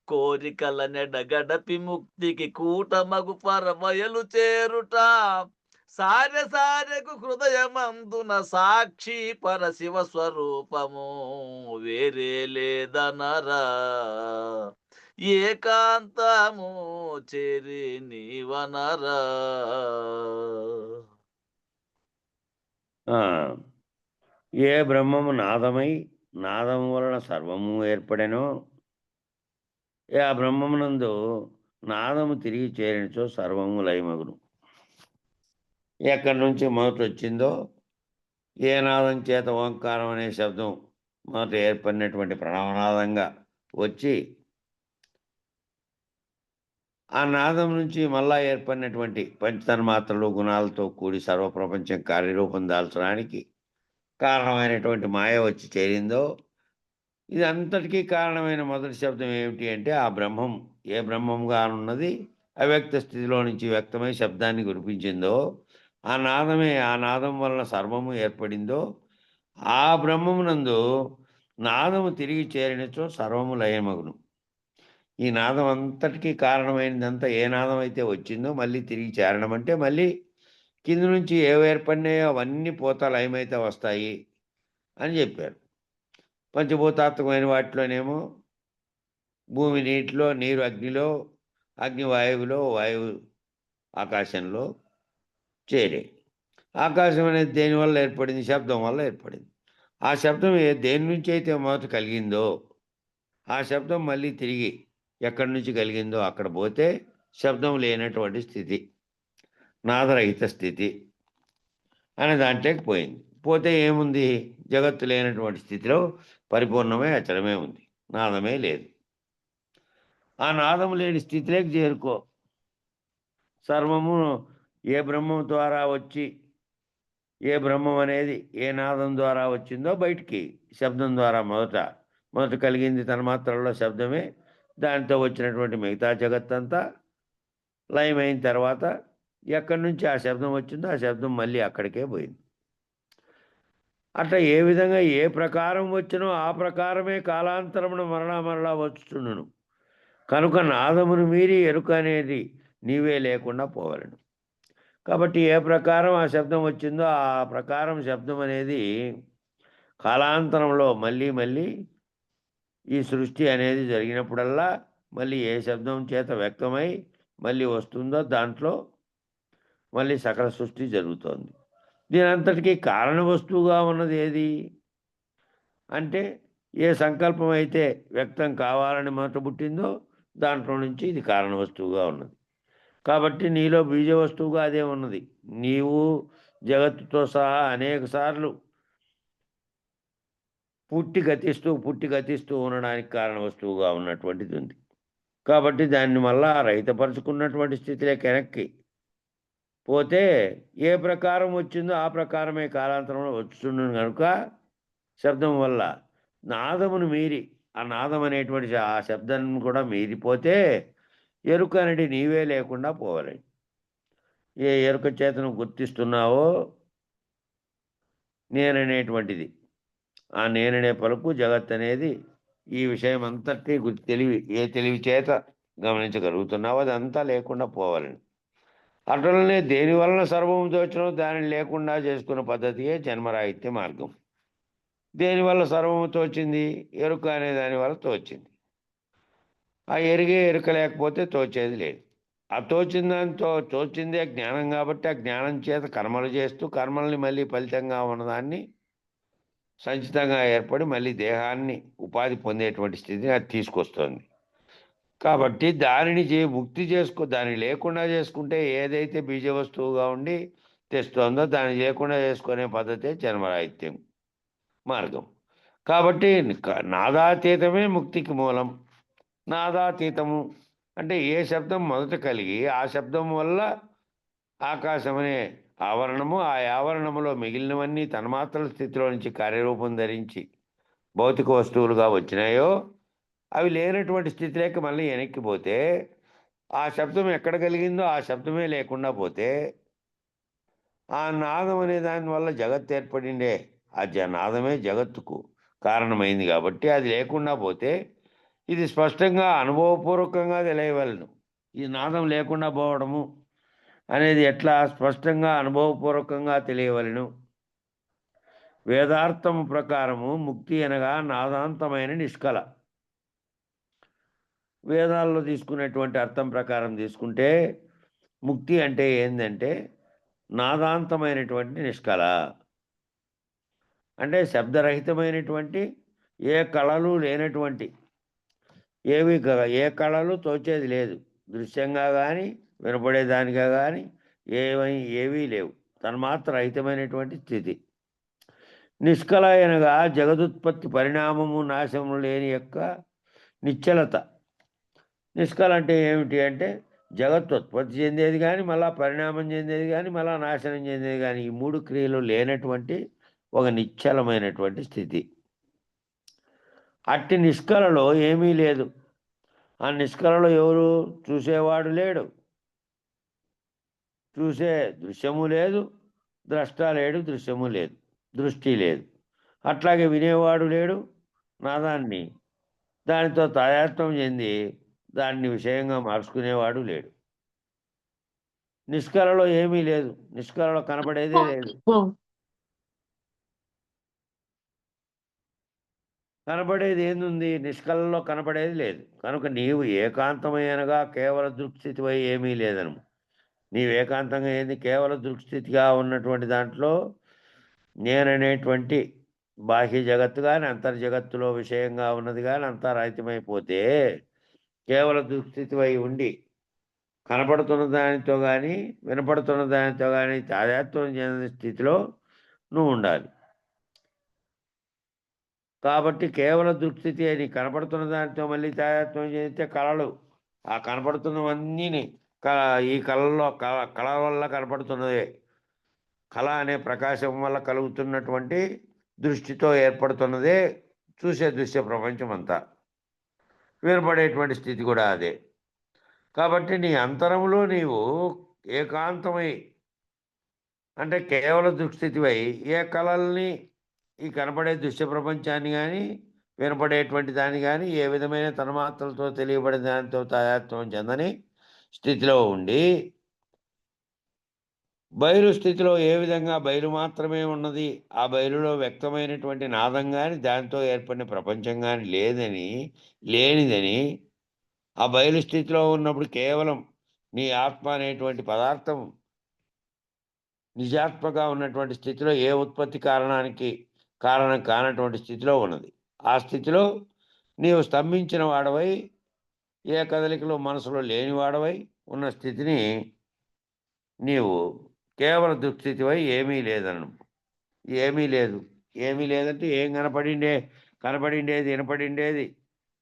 కోరికల నెడగడపి ముక్తికి కూటమగు పరవయలు చేరుట సారె సారెకు హృదయమందున సాక్షి పరశివ స్వరూపము వేరే లేదనరా ఏకాంతము చేరి నీవనరా. ఏ బ్రహ్మము నాదమై నాదము వలన సర్వము ఏర్పడెనో, ఆ బ్రహ్మమునందు నాదము తిరిగి చేరినచో సర్వము లయమగును. ఎక్కడి నుంచి మొదట వచ్చిందో, ఏ నాదం చేత ఓంకారం అనే శబ్దం మొదట ఏర్పడినటువంటి ప్రణవనాదంగా వచ్చి ఆ నాదం నుంచి మళ్ళా ఏర్పడినటువంటి పంచతన్మాత్రలు గుణాలతో కూడి సర్వప్రపంచం కార్యరూపం దాల్చడానికి కారణమైనటువంటి మాయ వచ్చి చేరిందో, ఇది అంతటికీ కారణమైన మొదటి శబ్దం ఏమిటి అంటే ఆ బ్రహ్మం ఏ బ్రహ్మంగా ఉన్నది అవ్యక్త స్థితిలో నుంచి వ్యక్తమై శబ్దాన్ని కురిపించిందో, ఆ నాదమే ఆ నాదం వలన సర్వము ఏర్పడిందో, ఆ బ్రహ్మమునందు నాదము తిరిగి చేరినచో సర్వము లయమగును. ఈ నాదం అంతటికీ కారణమైనదంతా ఏ నాదం అయితే వచ్చిందో మళ్ళీ తిరిగి చేరడం అంటే మళ్ళీ కింద నుంచి ఏవి ఏర్పడినాయో అవన్నీ పోతా లయమైతే వస్తాయి అని చెప్పారు. పంచభూతాత్మకమైన వాటిలోనేమో భూమి నీటిలో, నీరు అగ్నిలో, అగ్ని వాయువులో, వాయువు ఆకాశంలో చేరే. ఆకాశం అనేది దేనివల్ల ఏర్పడింది? శబ్దం వల్ల ఏర్పడింది. ఆ శబ్దం దేని నుంచి అయితే మొదట కలిగిందో ఆ శబ్దం మళ్ళీ తిరిగి ఎక్కడి నుంచి కలిగిందో అక్కడ పోతే శబ్దం లేనటువంటి స్థితి, నాదరహిత స్థితి అనే దాంట్లోకి పోయింది. పోతే ఏముంది? జగత్తు లేనటువంటి స్థితిలో పరిపూర్ణమే అచలమే ఉంది, నాదమే లేదు. ఆ నాదం లేని స్థితిలోకి చేరుకో. సర్వము ఏ బ్రహ్మం ద్వారా వచ్చి, ఏ బ్రహ్మం అనేది ఏ నాదం ద్వారా వచ్చిందో బయటికి శబ్దం ద్వారా మొదట కలిగింది తన్మాత్రల్లో శబ్దమే. దానితో వచ్చినటువంటి మిగతా జగత్తంతా లయమైన తర్వాత ఎక్కడి నుంచి ఆ శబ్దం వచ్చిందో ఆ శబ్దం మళ్ళీ అక్కడికే పోయింది. అట్లా ఏ విధంగా ఏ ప్రకారం వచ్చినో ఆ ప్రకారమే కాలాంతరమున మరలా వచ్చుచుండును. కనుక నాదమును మీరి ఎరుక అనేది నీవే లేకుండా పోవలను. కాబట్టి ఏ ప్రకారం ఆ శబ్దం వచ్చిందో ఆ ప్రకారం శబ్దం అనేది కాలాంతరంలో మళ్ళీ ఈ సృష్టి అనేది జరిగినప్పుడల్లా మళ్ళీ ఏ శబ్దం చేత వ్యక్తమై మళ్ళీ వస్తుందో దాంట్లో మళ్ళీ సకల సృష్టి జరుగుతోంది. దీనంతటికీ కారణ వస్తువుగా ఉన్నది ఏది అంటే, ఏ సంకల్పం అయితే వ్యక్తం కావాలని మొదట పుట్టిందో దాంట్లో నుంచి ఇది కారణ వస్తువుగా ఉన్నది. కాబట్టి నీలో బీజ వస్తువుగా అదే ఉన్నది. నీవు జగత్తుతో సహా అనేక సార్లు పుట్టి గతిస్తూ ఉండడానికి కారణ వస్తువుగా ఉన్నటువంటిది ఉంది. కాబట్టి దాన్ని మళ్ళా రహితపరుచుకున్నటువంటి స్థితిలోకి వెనక్కి పోతే ఏ ప్రకారం వచ్చిందో ఆ ప్రకారమే కాలాంతరంలో వచ్చుతుండను కనుక శబ్దం వల్ల నాదమును మీరి ఆ నాదం అనేటువంటి ఆ శబ్దాన్ని కూడా మీరిపోతే ఎరుక అనేది నీవే లేకుండా పోవాలి. ఏ ఎరుక చేతను గుర్తిస్తున్నావో నేననేటువంటిది ఆ నేననే పలుకు జగత్ అనేది ఈ విషయం అంతటి తెలివి చేత గమనించగలుగుతున్నావు, అదంతా లేకుండా పోవాలని. అట్లనే దేని వలన సర్వము తోచనో దానిని లేకుండా చేసుకున్న పద్ధతియే జన్మరాహిత్య మార్గం. దేనివల్ల సర్వము తోచింది? ఎరుక అనే దాని వల్ల తోచింది. ఆ ఎరుక లేకపోతే తోచేది లేదు. ఆ తోచిన దాంతో తోచిందే జ్ఞానం కాబట్టి ఆ జ్ఞానం చేత కర్మలు చేస్తూ కర్మల్ని మళ్ళీ ఫలితంగా ఉన్నదాన్ని సంచితంగా ఏర్పడి మళ్ళీ దేహాన్ని ఉపాధి పొందేటువంటి స్థితిని అది తీసుకొస్తుంది. కాబట్టి దానిని ముక్తి దాన్ని లేకుండా చేసుకుంటే ఏదైతే బీజ వస్తువుగా ఉండి తెస్తుందో దాన్ని లేకుండా చేసుకునే పద్ధతే జన్మరాహిత్యం మార్గం. కాబట్టి నాదాతీతమే ముక్తికి మూలం. నాదాతీతము అంటే ఏ శబ్దం మొదట కలిగి ఆ శబ్దం వల్ల ఆకాశం అనే ఆవరణము, ఆ ఆవరణములో మిగిలినవన్నీ తన్మాత్రల స్థితిలో నుంచి కార్యరూపం ధరించి భౌతిక వస్తువులుగా వచ్చినాయో అవి లేనటువంటి స్థితిలోకి మళ్ళీ వెనక్కిపోతే ఆ శబ్దం ఎక్కడ కలిగిందో ఆ శబ్దమే లేకుండా పోతే ఆ నాదం అనే దానివల్ల జగత్తు ఏర్పడిండే ఆ నాదమే జగత్తుకు కారణమైంది. కాబట్టి అది లేకుండా పోతే ఇది స్పష్టంగా అనుభవపూర్వకంగా తెలియవలను. ఈ నాదం లేకుండా పోవడము అనేది ఎట్లా స్పష్టంగా అనుభవపూర్వకంగా తెలియవలను? వేదార్థము ప్రకారము ముక్తి అనగా నాదాంతమైన నిష్కల. వేదాల్లో తీసుకునేటువంటి అర్థం ప్రకారం తీసుకుంటే ముక్తి అంటే ఏంటంటే నాదాంతమైనటువంటి నిష్కల. అంటే శబ్దరహితమైనటువంటి ఏ కళలు లేనటువంటి ఏ కళలు తోచేది లేదు. దృశ్యంగా కానీ వినపడేదానిగా కానీ ఏవీ లేవు. తన్మాత్ర రహితమైనటువంటి స్థితి. నిష్కల అనగా జగదుత్పత్తి పరిణామము నాశము లేని యొక్క నిశ్చలత. నిష్కల అంటే ఏమిటి అంటే జగత్తు ఉత్పత్తి చెందేది కానీ మళ్ళా పరిణామం చెందేది కానీ మళ్ళా నాశనం చెందేది కానీ ఈ మూడు క్రియలు లేనటువంటి ఒక నిశ్చలమైనటువంటి స్థితి. అట్టి నిష్కలలో ఏమీ లేదు. ఆ నిష్కలలో ఎవరు? చూసేవాడు లేడు, చూసే దృశ్యము లేదు, ద్రష్ట లేడు, దృశ్యము లేదు, దృష్టి లేదు. అట్లాగే వినేవాడు లేడు, నాదాన్ని దానితో తాదాత్మ్యం చెంది దాన్ని విషయంగా మార్చుకునేవాడు లేడు. నిష్కలలో ఏమీ లేదు. నిష్కలలో కనపడేదే లేదు. కనపడేది ఏందుంది? నిష్కలలో కనపడేది లేదు. కనుక నీవు ఏకాంతమైనగా కేవల దృక్స్థితివై ఏమీ లేదను. నీవు ఏకాంతంగా ఏంది? కేవల దృక్స్థితిగా ఉన్నటువంటి దాంట్లో నేననేటువంటి బాహ్య జగత్తు కానీ అంతర్జగత్తులో విషయంగా ఉన్నది కానీ అంతా రహితమైపోతే కేవల దృక్స్థితివై ఉండి కనపడుతున్న దానితో కానీ వినపడుతున్న దానితో కానీ తాదాత్మ్యం చెందిన స్థితిలో నువ్వు ఉండాలి. కాబట్టి కేవల దృక్స్థితి అని కనపడుతున్న దానితో మళ్ళీ తాదాత్మ్యం చెందితే కళలు ఆ కనపడుతున్నవన్నీ ఈ కళల్లో కళ వల్ల కనపడుతున్నదే. కళ అనే ప్రకాశం వల్ల కలుగుతున్నటువంటి దృష్టితో ఏర్పడుతున్నదే చూసే దృశ్య ప్రపంచం అంతా. వినపడేటువంటి స్థితి కూడా అదే. కాబట్టి నీ అంతరంలో నీవు ఏకాంతమై అంటే కేవల దృక్స్థితివై ఏ కళల్ని ఈ కనపడే దృశ్య ప్రపంచాన్ని కానీ వినపడేటువంటి దాన్ని కానీ ఏ విధమైన తన్మాత్రలతో తెలియబడిన దానితో తాదాత్మ్యం చెందని స్థితిలో ఉండి బయలు స్థితిలో ఏ విధంగా బయలు మాత్రమే ఉన్నది, ఆ బయలులో వ్యక్తమైనటువంటి నాదం కానీ దానితో ఏర్పడిన ప్రపంచం కానీ లేనిదని ఆ బయలు స్థితిలో ఉన్నప్పుడు కేవలం నీ ఆత్మ అనేటువంటి పదార్థం నిజాత్మగా ఉన్నటువంటి స్థితిలో ఏ ఉత్పత్తి కారణం కానటువంటి స్థితిలో ఉన్నది. ఆ స్థితిలో నీవు స్తంభించిన వాడవై ఏ కదలికలో మనసులో లేనివాడవై ఉన్న స్థితిని నీవు కేవల దుస్థితివై ఏమీ లేదను. ఏమీ లేదు. ఏమీ లేదంటే ఏం కనపడిండేది వినపడిండేది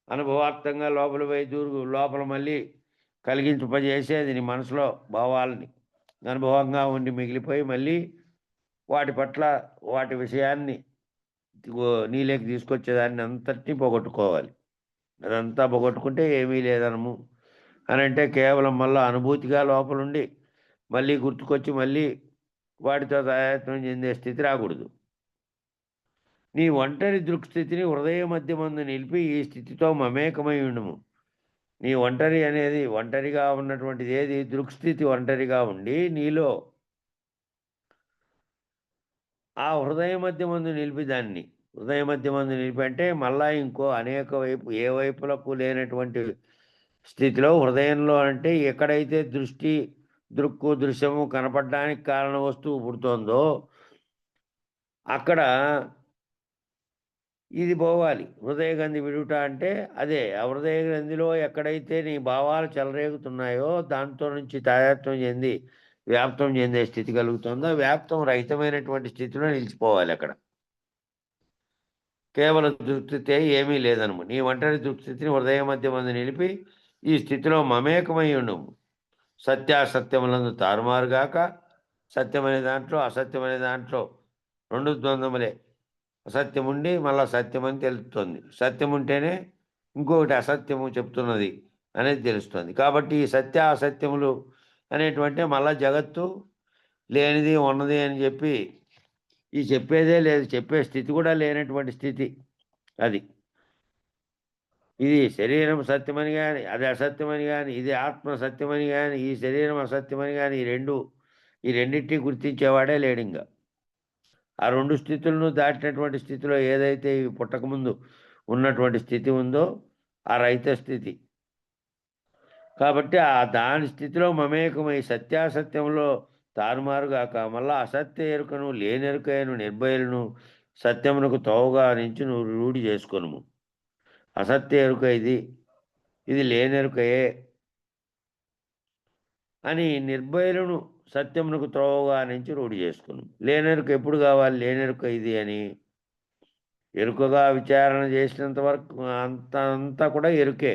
అనుభవార్థంగా లోపల మళ్ళీ కలిగించుపజేసేది నీ మనసులో భావాలని అనుభవంగా ఉండి మిగిలిపోయి మళ్ళీ వాటి పట్ల వాటి విషయాన్ని నీలోకి తీసుకొచ్చేదాన్ని అంతటినీ పోగొట్టుకోవాలి. అదంతా పోగొట్టుకుంటే ఏమీ లేదనము అని అంటే కేవలం మళ్ళీ అనుభూతిగా లోపలుండి మళ్ళీ గుర్తుకొచ్చి మళ్ళీ వాటితో తాదాత్మ్యం చెందే స్థితి రాకూడదు. నీ ఒంటరి దృక్స్థితిని హృదయ మధ్యమందు నిలిపి ఈ స్థితితో మమేకమై ఉండుము. నీ ఒంటరి అనేది ఒంటరిగా ఉన్నటువంటిది ఏది? దృక్స్థితి ఒంటరిగా ఉండి నీలో ఆ హృదయ మధ్యమందు నిలిపి దాన్ని. హృదయ మధ్యమందు నిలిపి అంటే మళ్ళా ఇంకో అనేక వైపు ఏ వైపులకు లేనటువంటి స్థితిలో హృదయంలో అంటే ఎక్కడైతే దృక్కు దృశ్యము కనపడడానికి కారణ వస్తువు పుడుతోందో అక్కడ ఇది పోవాలి. హృదయ గ్రంథి విడుట అంటే అదే. ఆ హృదయ గ్రంథిలో ఎక్కడైతే నీ భావాలు చెలరేగుతున్నాయో దాంతో నుంచి తాదాత్మ్యం చెంది వ్యాప్తం చెందే స్థితి కలుగుతుందో వ్యాప్తం రహితమైనటువంటి స్థితిలో నిలిచిపోవాలి అక్కడ. కేవలం దృక్స్థితే ఏమీ లేదనము. నీ ఒంటరి దృక్స్థితిని హృదయ మధ్యమందు నిలిపి ఈ స్థితిలో మమేకమై ఉండుము. సత్యాసత్యములందు తారుమారుగాక సత్యమనే దాంట్లో అసత్యమనే దాంట్లో రెండు ద్వంద్వములే. అసత్యం ఉండి మళ్ళా సత్యమని తెలుస్తుంది. సత్యం ఉంటేనే ఇంకొకటి అసత్యము చెప్తున్నది అనేది తెలుస్తుంది. కాబట్టి ఈ సత్య అసత్యములు అనేటువంటి మళ్ళా జగత్తు లేనిది ఉన్నది అని చెప్పి ఈ చెప్పేదే లేదు, చెప్పే స్థితి కూడా లేనటువంటి స్థితి అది. ఇది శరీరం సత్యమని కానీ అది అసత్యమని కానీ ఇది ఆత్మ సత్యమని కానీ ఈ శరీరం అసత్యమని కానీ ఈ రెండింటినీ గుర్తించేవాడే లేడింగా. ఆ రెండు స్థితులను దాటినటువంటి స్థితిలో ఏదైతే ఇవి పుట్టకముందు ఉన్నటువంటి స్థితి ఉందో ఆ రహిత స్థితి. కాబట్టి ఆ దాని స్థితిలో మమేకమై సత్యాసత్యంలో తారుమారుగాక మళ్ళా అసత్య ఎరుకను లేనెరుకైన నిర్భయలను సత్యమునకు తోవగా నుంచి నువ్వు రూఢి చేసుకొనుము. అసత్య ఎరుక ఇది లేనెరుకయే అని నిర్భయలను సత్యమునకు త్రోవగా నుంచి రూఢి చేసుకును. లేనెరుక ఎప్పుడు కావాలి? లేనెరుక ఇది అని ఎరుకగా విచారణ చేసినంత వరకు అంతా కూడా ఎరుకే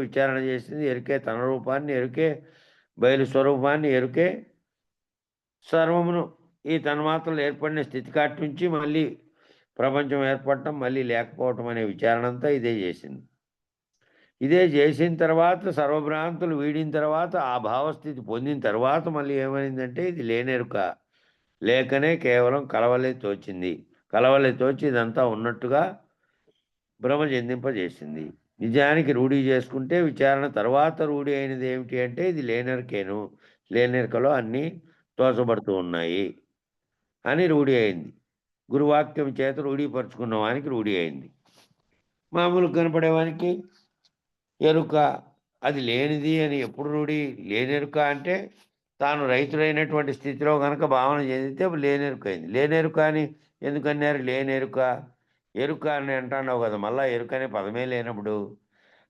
విచారణ చేసింది. ఎరుకే తన రూపాన్ని, ఎరుకే బయలు స్వరూపాన్ని, ఎరుకే సర్వమును. ఈ తన్మాత్రలు ఏర్పడిన స్థితి కాటి నుంచి మళ్ళీ ప్రపంచం ఏర్పడటం, మళ్ళీ లేకపోవటం అనే విచారణ అంతా ఇదే చేసింది. ఇదే చేసిన తర్వాత సర్వభ్రాంతులు వీడిన తర్వాత ఆ భావస్థితి పొందిన తర్వాత మళ్ళీ ఏమైందంటే ఇది లేనెరుక. లేకనే కేవలం కలవలే తోచింది. కలవలే తోచి ఇదంతా ఉన్నట్టుగా భ్రమ చెందింపజేసింది. నిజానికి రూఢి చేసుకుంటే విచారణ తర్వాత రూఢి అయినది ఏమిటి అంటే ఇది లేనెరుకేను. లేనెరుకలో అన్నీ తోచబడుతూ ఉన్నాయి అని రూఢి అయింది. గురువాక్యం చేత రూఢీపరుచుకున్న వానికి రూఢి అయింది. మామూలు కనపడేవానికి ఎరుక అది లేనిది అని ఎప్పుడు రూఢి? లేనెరుక అంటే తాను రైతులైనటువంటి స్థితిలో కనుక భావన చెందితే లేనెరుక అయింది. లేనెరుక అని ఎందుకన్నారు? లేనెరుక ఎరుక అని అంటున్నావు కదా, మళ్ళా ఎరుక అనే పదమే లేనప్పుడు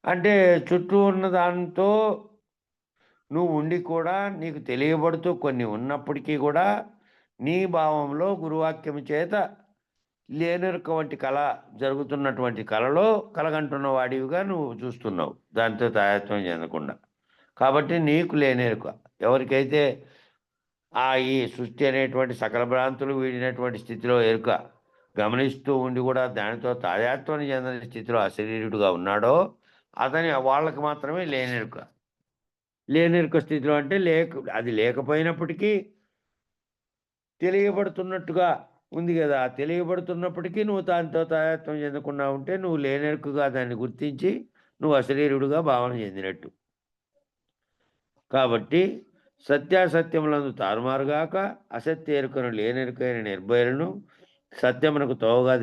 అంటే చుట్టూ ఉన్న దాంతో నువ్వు ఉండి కూడా నీకు తెలియబడుతూ కొన్ని ఉన్నప్పటికీ కూడా నీ భావంలో గురువాక్యం చేత లేనెరుక వంటి కళ జరుగుతున్నటువంటి కళలో కలగంటున్న వాడివిగా నువ్వు చూస్తున్నావు, దాంతో తాయత్వం చెందకుండా. కాబట్టి నీకు లేనెరుక. ఎవరికైతే ఈ సృష్టి అనేటువంటి సకల భ్రాంతులు వీడినటువంటి స్థితిలో ఎరుక గమనిస్తూ ఉండి కూడా దానితో తాదాత్వం చెందని స్థితిలో అశరీరుడుగా ఉన్నాడో వాళ్ళకి మాత్రమే లేనెరుక. లేనెరుక స్థితిలో అంటే అది లేకపోయినప్పటికీ తెలియబడుతున్నట్టుగా ఉంది కదా. తెలియబడుతున్నప్పటికీ నువ్వు దానితో తాదాత్వం చెందకుండా ఉంటే నువ్వు లేనెరుకగా దాన్ని గుర్తించి నువ్వు అశరీరుడుగా భావన చెందినట్టు. కాబట్టి సత్యాసత్యములందు తారుమారుగాక అసత్య ఎరుకను లేనెరుకైన నిర్భయలను సత్యమునకు తోవగా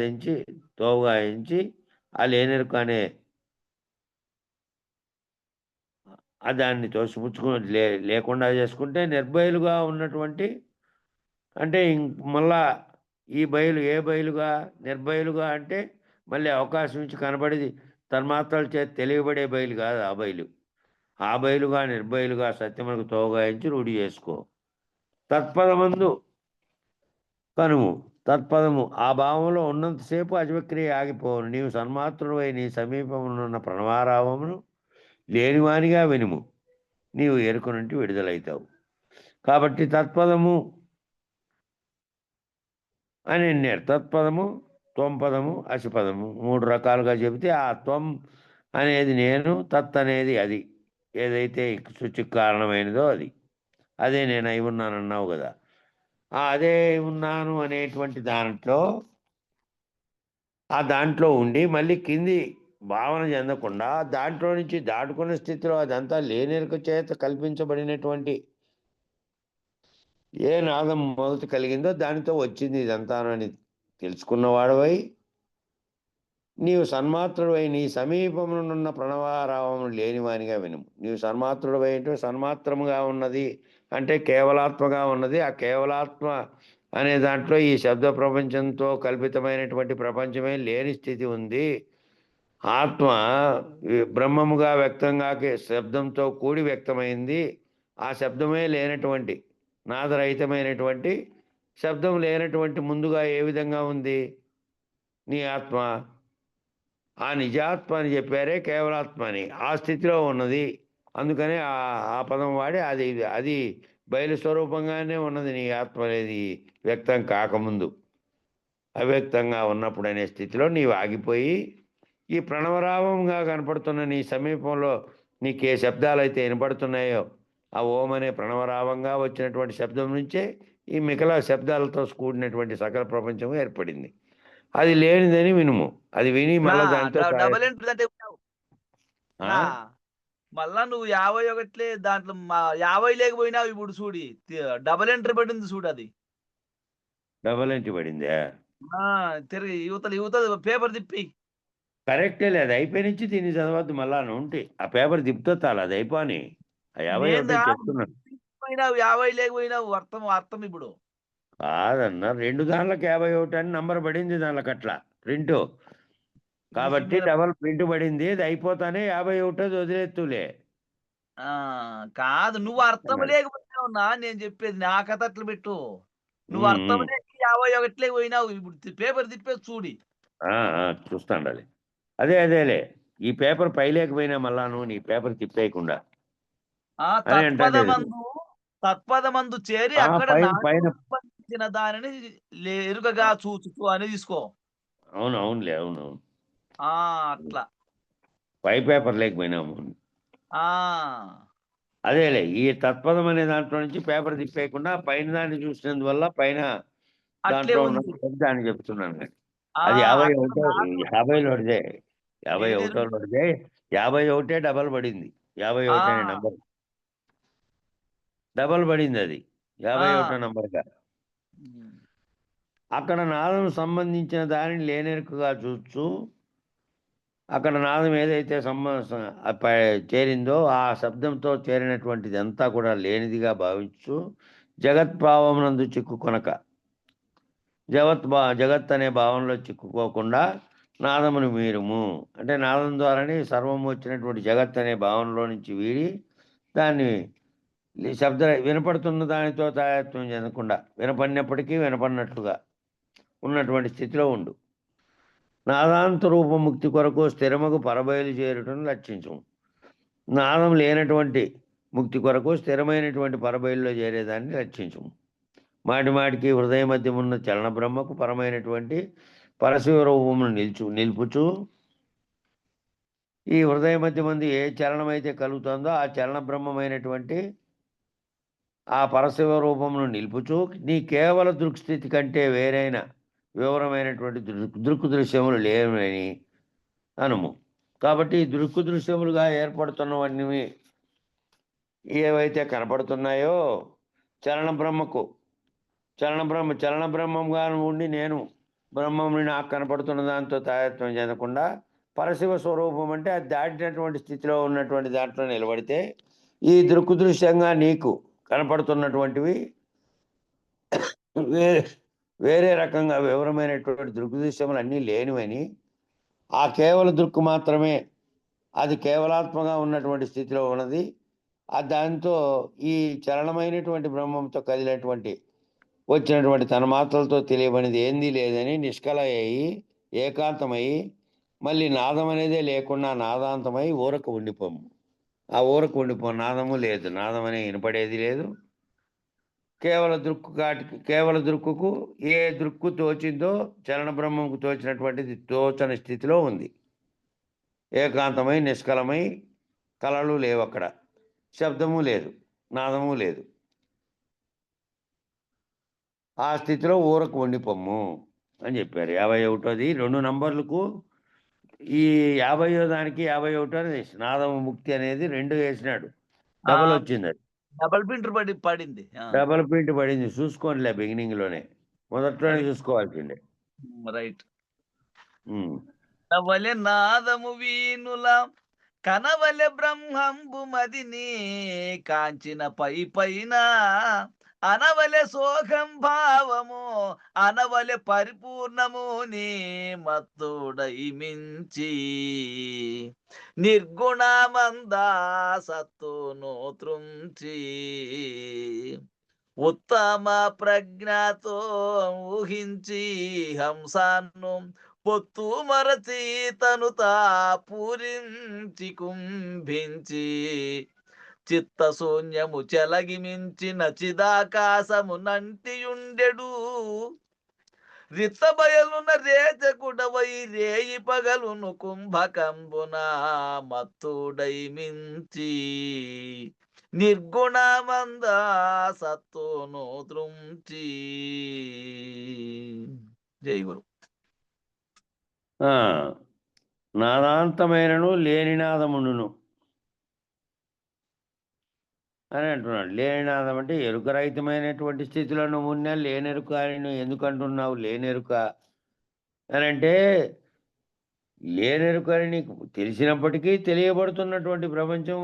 ఎంచి ఆ లేనెరుక అనే దాన్ని తోసిపుచ్చుకుని లేకుండా చేసుకుంటే నిర్భయలుగా ఉన్నటువంటి అంటే మళ్ళా ఈ బయలు ఏ బయలుగా? నిర్భయలుగా అంటే మళ్ళీ అవకాశం ఇచ్చి కనబడేది తన్మాత్రల చేత తెలియబడే బయలు కాదు ఆ బయలు. ఆ బయలుగా నిర్భయలుగా సత్యమునకు తోగాయించి రూఢి చేసుకో. తత్పదమందు కనుము. తత్పదము ఆ భావంలో ఉన్నంతసేపు అజవక్రియ ఆగిపోవును. నీవు సన్మాత్రుడువై నీ సమీపమునున్న ప్రణవారావమును లేనివానిగా వినుము, నీవు ఎరుక నుండి విడుదలవుతావు. కాబట్టి తత్పదము అని అన్నారు. తత్పదము, త్వంపదము, అసిపదము 3 రకాలుగా చెబితే ఆ త్వం అనేది నేను, తత్ అనేది అది ఏదైతే సృష్టికి కారణమైనదో అది. అదే నేను అయి ఉన్నానన్నావు కదా. అదే ఉన్నాను అనేటువంటి దాంట్లో ఆ దాంట్లో ఉండి మళ్ళీ కింది భావన చెందకుండా దాంట్లో నుంచి దాటుకున్న స్థితిలో అదంతా లేనెరుక చేత కల్పించబడినటువంటి ఏ నాదం మొదట కలిగిందో దానితో వచ్చింది ఇదంతా అని తెలుసుకున్నవాడవై నీవు సన్మాత్రుడవై నీ సమీపమునున్న ప్రణవారావము లేనివానిగా వినుము. నీవు సన్మాత్రుడవై అంటే సన్మాత్రముగా ఉన్నది అంటే కేవలాత్మగా ఉన్నది. ఆ కేవలాత్మ అనే దాంట్లో ఈ శబ్ద ప్రపంచంతో కల్పితమైనటువంటి ప్రపంచమే లేని స్థితి ఉంది. ఆత్మ బ్రహ్మముగా వ్యక్తంగా శబ్దంతో కూడి వ్యక్తమైంది. ఆ శబ్దమే లేనటువంటి నాదరహితమైనటువంటి శబ్దం లేనటువంటి ముందుగా ఏ విధంగా ఉంది నీ ఆత్మ? ఆ నిజాత్మ అని చెప్పారే కేవలాత్మ అని. ఆ స్థితిలో ఉన్నది. అందుకనే ఆ పదం వాడి అది బయలు స్వరూపంగానే ఉన్నది నీ ఆత్మ అనేది వ్యక్తం కాకముందు. అవ్యక్తంగా ఉన్నప్పుడు అనే స్థితిలో నీవు ఆగిపోయి ఈ ప్రణవరావంగా కనపడుతున్న నీ సమీపంలో నీకు ఏ శబ్దాలు అయితే వినపడుతున్నాయో ఆ ఓం అనే ప్రణవరావంగా వచ్చినటువంటి శబ్దం నుంచే ఈ మిగతా శబ్దాలతో కూడినటువంటి సకల ప్రపంచం ఏర్పడింది. అది లేనిదని వినుము. అది విని మళ్ళీ దాంతో డబల్ ఎంట్రీ అంటే మళ్ళా నువ్వు 51 దాంట్లో 50 లేకపోయినావు. ఇప్పుడు చూడి డబల్ ఎంట్రీ పడింది చూడు. అది డబల్ ఎంట్రీ పడిందే. తిరిగి యువతలు పేపర్ తిప్పి కరెక్టే. అది అయిపోయినిచ్చి దీన్ని చదవద్దు మళ్ళా ఉంటే ఆ పేపర్ తిప్పుతాను. అది అయిపోని 51 చెప్తున్నాను. 50 లేకపోయినావు. అర్థం ఇప్పుడు కాదన్నా 2 దాంట్లోకి 51 అని నంబర్ పడింది. దాంట్లోకి అట్లా ప్రింటు కాబట్టి డబల్ ప్రింట్ పడింది. అది అయిపోతానే 51 వదిలేస్తులే. కాదు, నువ్వు అర్థం లేకపోయినావున్నా. నేను చెప్పేది నా కథ అట్లా పెట్టు. నువ్వు అర్థం లేక 51 పోయినావు. ఇప్పుడు పేపర్ తిప్పేసి చూడి. చూస్తాండాలి. అదేలే ఈ పేపర్ పైలేకపోయినా మళ్ళా నువ్వు నీ పేపర్ తిప్పేయకుండా తత్పదమందు చేరి అక్కడ పైన దానిని ఎరుకగా చూచు అని తీసుకో. అవునవునులే. అట్లా పై పేపర్ లేకపోయినాము. అదేలే ఈ తత్పదం అనే దాంట్లో నుంచి పేపర్ తిప్పేయకుండా పైన దాన్ని చూసినందువల్ల పైన దాంట్లో ఉన్న దాన్ని చెప్తున్నాను. అది 51లోదే 51లోదే 51 డబల్ పడింది. 51 అనే నంబర్ డబల్ పడింది. అది 51 నంబర్గా. అక్కడ నాదం సంబంధించిన దానిని లేనెరుకగా చూస్తూ అక్కడ నాదం ఏదైతే చేరిందో ఆ శబ్దంతో చేరినటువంటిది అంతా కూడా లేనిదిగా భావించు జగత్భావమునందు చిక్కుకొనక జగత్ అనే భావంలో చిక్కుకోకుండా నాదమును మీరుము అంటే నాదం ద్వారానే సర్వము వచ్చినటువంటి జగత్ అనే భావనలో నుంచి వీడి దాన్ని శబ్ద వినపడుతున్న దానితో తాయత్వం చెందకుండా వినపడినప్పటికీ వినపడినట్లుగా ఉన్నటువంటి స్థితిలో ఉండు. నాదాంత రూపముక్తి కొరకు స్థిరముకు పరబయలు చేరుటను లక్షించము. నాదం లేనటువంటి ముక్తి కొరకు స్థిరమైనటువంటి పరబయలులో చేరేదాన్ని లక్షించము. మాటిమాటికి హృదయ మధ్యమున్న చలన బ్రహ్మకు పరమైనటువంటి పరశివ రూపమును నిలుపుచు ఈ హృదయ మధ్యమంది ఏ చలనమైతే కలుగుతుందో ఆ చలన బ్రహ్మమైనటువంటి ఆ పరశివ రూపమును నిలుపుచు నీ కేవల దృక్స్థితి కంటే వేరైన వివరమైనటువంటి దృక్కు దృశ్యములు లేవని అనుము. కాబట్టి దృక్కు దృశ్యములుగా ఏర్పడుతున్నవన్నీ ఏవైతే కనపడుతున్నాయో చలన బ్రహ్మంగా ఉండి నేను బ్రహ్మంని నాకు కనపడుతున్న దాంతో తాయత్వం చెందకుండా పరశివ స్వరూపం అంటే అది దాటినటువంటి స్థితిలో ఉన్నటువంటి దాంట్లో నిలబడితే ఈ దృక్కు దృశ్యంగా నీకు కనపడుతున్నటువంటివి వేరే రకంగా వివరమైనటువంటి దృక్కు దృశ్యములు అన్నీ లేనివని ఆ కేవల దృక్కు మాత్రమే అది కేవలాత్మగా ఉన్నటువంటి స్థితిలో ఉన్నది. దాంతో ఈ చలనమైనటువంటి బ్రహ్మంతో కదిలేటువంటి వచ్చినటువంటి తన మాత్రలతో తెలియబడినది ఏంది లేదని నిష్కల అయ్యి ఏకాంతమై మళ్ళీ నాదం అనేదే లేకుండా నాదాంతమై ఊరకు ఉండిపోము. ఆ ఊరకు ఉండిపో నాదము లేదు. నాదం అనే వినపడేది లేదు. కేవల దృక్కుకు ఏ దృక్కు తోచిందో చలన బ్రహ్మంకు తోచినటువంటిది తోచని స్థితిలో ఉంది. ఏకాంతమై నిష్కలమై కళలు లేవు. అక్కడ శబ్దము లేదు, నాదము లేదు. ఆ స్థితిలో ఊరకు ఉండిపోము. అని చెప్పారు. 51ది 2 నంబర్లకు ఈ 50వ దానికి 51 అనేది నాదం ముక్తి అనేది 2 వేసినాడు. డబల్ వచ్చింది అది. డబల్ ప్రింటర్ పడింది. డబల్ ప్రింట్ పడింది. చూసుకోండిలే బిగినింగ్‌లోనే. మొదట్లోనే చూసుకోవాల్సిందే. రైట్. హ్మ్. నవలె నాదము వీనుల కనవలె బ్రహ్మంబు మదిని కాంచిన పైన అనవలె సోఖం భావము అనవలె పరిపూర్ణము నీ మత్తుడై మించి నిర్గుణమందా సత్తును త్రుంచి ఉత్తమ ప్రజ్ఞతో ఊహించి హంసాను పొత్తు మరచి తను తా పూరించి కుంభించి చిత్తశూన్యము చెలగిమించిన చిదాకాశము నంటియుండెడు రిత్తబయలున రేచకుడవై రేయి పగలును కుంభకంబున మత్తుడై మించి నిర్గుణమంద సత్తును త్రుంచి. జై గురు. నాదాంతమైనను లేని నాదముండును అని అంటున్నాడు. లేని నాదం అంటే ఎరుకరహితమైనటువంటి స్థితిలో నువ్వు ఉన్నా లేనెరుక అని నువ్వు ఎందుకు అంటున్నావు? లేనెరుక అని అంటే లేనెరుక అని నీకు తెలిసినప్పటికీ తెలియబడుతున్నటువంటి ప్రపంచం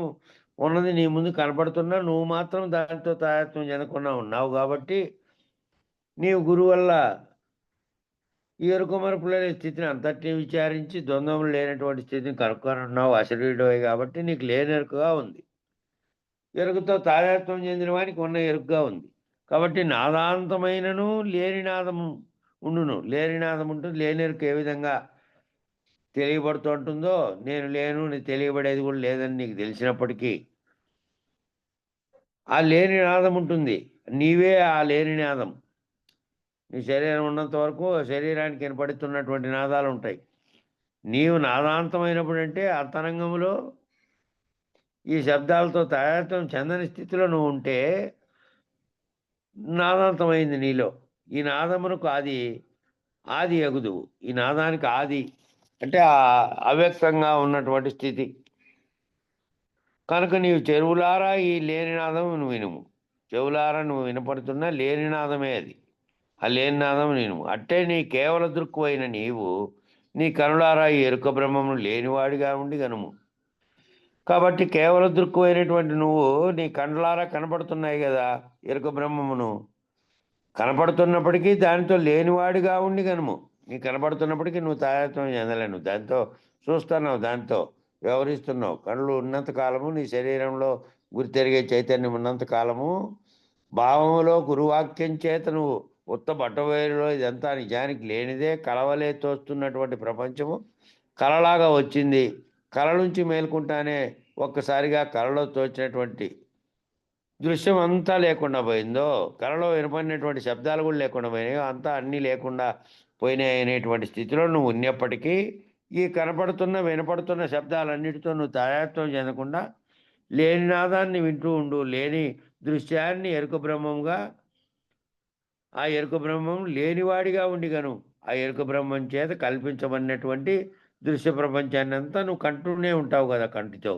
ఉన్నది నీ ముందు కనపడుతున్నా నువ్వు మాత్రం దానితో తాయత్వం చెందకుండా ఉన్నావు కాబట్టి నీవు గురువు వల్ల ఈ ఎరుక మరపుల స్థితిని అంతటినీ విచారించి ద్వంద్వములు లేనటువంటి స్థితిని కనుక్కొని ఉన్నావు. అశరీరుడవే కాబట్టి నీకు లేనెరుకగా ఉంది. ఎరుకతో తాదాత్మ్యం చెందిన వానికి ఉన్న ఎరుకగా ఉంది. కాబట్టి నాదాంతమైనను లేని నాదము ఉండును. లేని నాదం ఉంటుంది. లేనెరుక ఏ విధంగా తెలియబడుతూ ఉంటుందో నేను లేను, నీకు తెలియబడేది కూడా లేదని నీకు తెలిసినప్పటికీ ఆ లేని నాదం ఉంటుంది. నీవే ఆ లేని నాదం. నీ శరీరం ఉన్నంత వరకు శరీరానికి వినపడుతున్నటువంటి నాదాలు ఉంటాయి. నీవు నాదాంతమైనప్పుడు అంటే అంతరంగంలో ఈ శబ్దాలతో తాదాత్మ్యం చెందని స్థితిలో నువ్వు ఉంటే నాదాంతమైంది నీలో. ఈ నాదమునకు ఆది ఎగుదువు. ఈ నాదానికి ఆది అంటే అవ్యక్తంగా ఉన్నటువంటి స్థితి కనుక నీవు చెరువులారా ఈ లేని నాదం నువ్వు వినుము. చెవులారా నువ్వు వినపడుతున్నా లేని నాదమే అది. ఆ లేని నాదం వినుము. అట్టే నీ కేవల దృక్కువైన నీవు నీ కనులారా ఈ ఎరుక బ్రహ్మమును లేనివాడిగా ఉండి గనుము. కాబట్టి కేవల దృక్కువైనటువంటి నువ్వు నీ కండ్లారా కనపడుతున్నాయి కదా ఎరుక బ్రహ్మమును. కనపడుతున్నప్పటికీ దానితో లేనివాడిగా ఉండి గనుము. నీ కనపడుతున్నప్పటికీ నువ్వు తాదాత్మ్యం చెందలేను. దాంతో చూస్తున్నావు, దాంతో వ్యవహరిస్తున్నావు. కళ్ళు ఉన్నంత కాలము నీ శరీరంలో గుర్తెరిగే చైతన్యం ఉన్నంత కాలము భావములో గురువాక్యం చేత నువ్వు ఉత్త బట్టవేరులో ఇదంతా నిజానికి లేనిదే కలవలే తోస్తున్నటువంటి ప్రపంచము కలలాగా వచ్చింది. కళ నుంచి మేల్కుంటానే ఒక్కసారిగా కళలో తోచినటువంటి దృశ్యం అంతా లేకుండా పోయిందో, కళలో వినపడినటువంటి శబ్దాలు కూడా లేకుండా పోయినాయో, అంతా అన్నీ లేకుండా పోయినాయి అనేటువంటి స్థితిలో నువ్వు ఉన్నప్పటికీ ఈ కనపడుతున్న వినపడుతున్న శబ్దాలన్నిటితో నువ్వు తాదాత్మ్యం చెందకుండా లేని నాదాన్ని వింటూ ఉండు. లేని దృశ్యాన్ని ఎరుక బ్రహ్మంగా, ఆ ఎరుక బ్రహ్మం లేనివాడిగా ఉండిగను ఆ ఎరుక బ్రహ్మం చేత కల్పించబడినటువంటి దృశ్య ప్రపంచాన్ని అంతా నువ్వు కంటూనే ఉంటావు కదా కంటితో.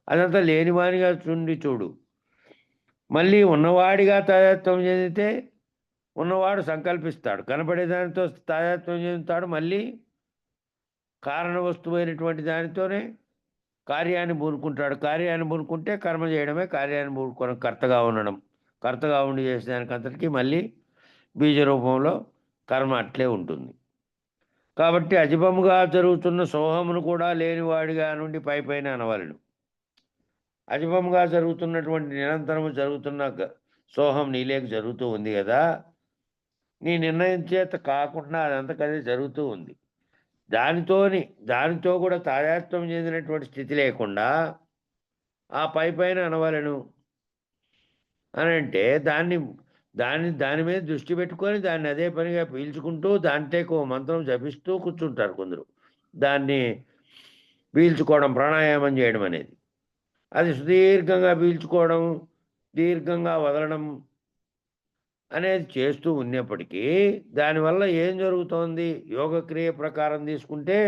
అదంతా లేనివాడిగా చూడు. మళ్ళీ ఉన్నవాడిగా తాదాత్మ్యం చెందితే ఉన్నవాడు సంకల్పిస్తాడు. కనపడేదానితో తాదాత్మ్యం చెందుతాడు. మళ్ళీ కారణ వస్తువైనటువంటి దానితోనే కార్యాన్ని పూనుకుంటాడు. కార్యాన్ని పూనుకుంటే కర్మ చేయడమే. కార్యాన్ని పూనుకోవడం కర్తగా ఉండడం. కర్తగా ఉండి చేసేదానికి అంతటికీ మళ్ళీ బీజ రూపంలో కర్మ అట్లే ఉంటుంది. కాబట్టి అజిబముగా జరుగుతున్న సోహమును కూడా లేనివాడిగా నుండి పైపైన అనవలను. అజిబముగా జరుగుతున్నటువంటి నిరంతరము జరుగుతున్న సోహం నీలేకి జరుగుతూ ఉంది కదా, నీ నిర్ణయం చేత కాకుండా అదంతకదే జరుగుతూ ఉంది. దానితో కూడా తాదాత్మ్యం చెందినటువంటి స్థితి లేకుండా ఆ పైపైన అనవలను అని అంటే దాని మీద దృష్టి పెట్టుకొని దాన్ని అదే పనిగా పీల్చుకుంటూ దాంట్లో మంత్రం జపిస్తూ కూర్చుంటారు కొందరు. దాన్ని పీల్చుకోవడం, ప్రాణాయామం చేయడం అనేది. అది సుదీర్ఘంగా పీల్చుకోవడం, దీర్ఘంగా వదలడం అనేది చేస్తూ ఉన్నప్పటికీ దానివల్ల ఏం జరుగుతోంది? యోగక్రియ ప్రకారం తీసుకుంటే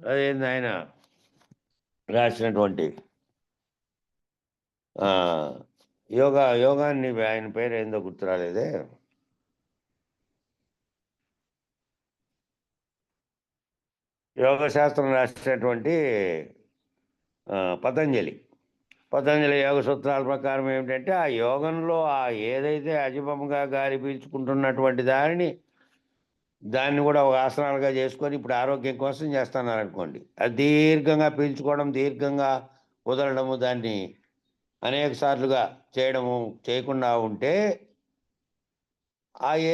అదేంది ఆయన రాసినటువంటి యోగాన్ని ఆయన పేరు ఏందో గుర్తు రాలేదే. యోగ శాస్త్రం రాసినటువంటి పతంజలి యోగ సూత్రాల ప్రకారం ఏమిటంటే ఆ యోగంలో ఏదైతే అజిపంగా గాలి పీల్చుకుంటున్నటువంటి దాన్ని కూడా ఒక ఆసనాలుగా చేసుకొని ఇప్పుడు ఆరోగ్యం కోసం చేస్తున్నారనుకోండి. అది దీర్ఘంగా పీల్చుకోవడం, దీర్ఘంగా వదలడము, దాన్ని అనేక సార్లుగా చేయకుండా ఉంటే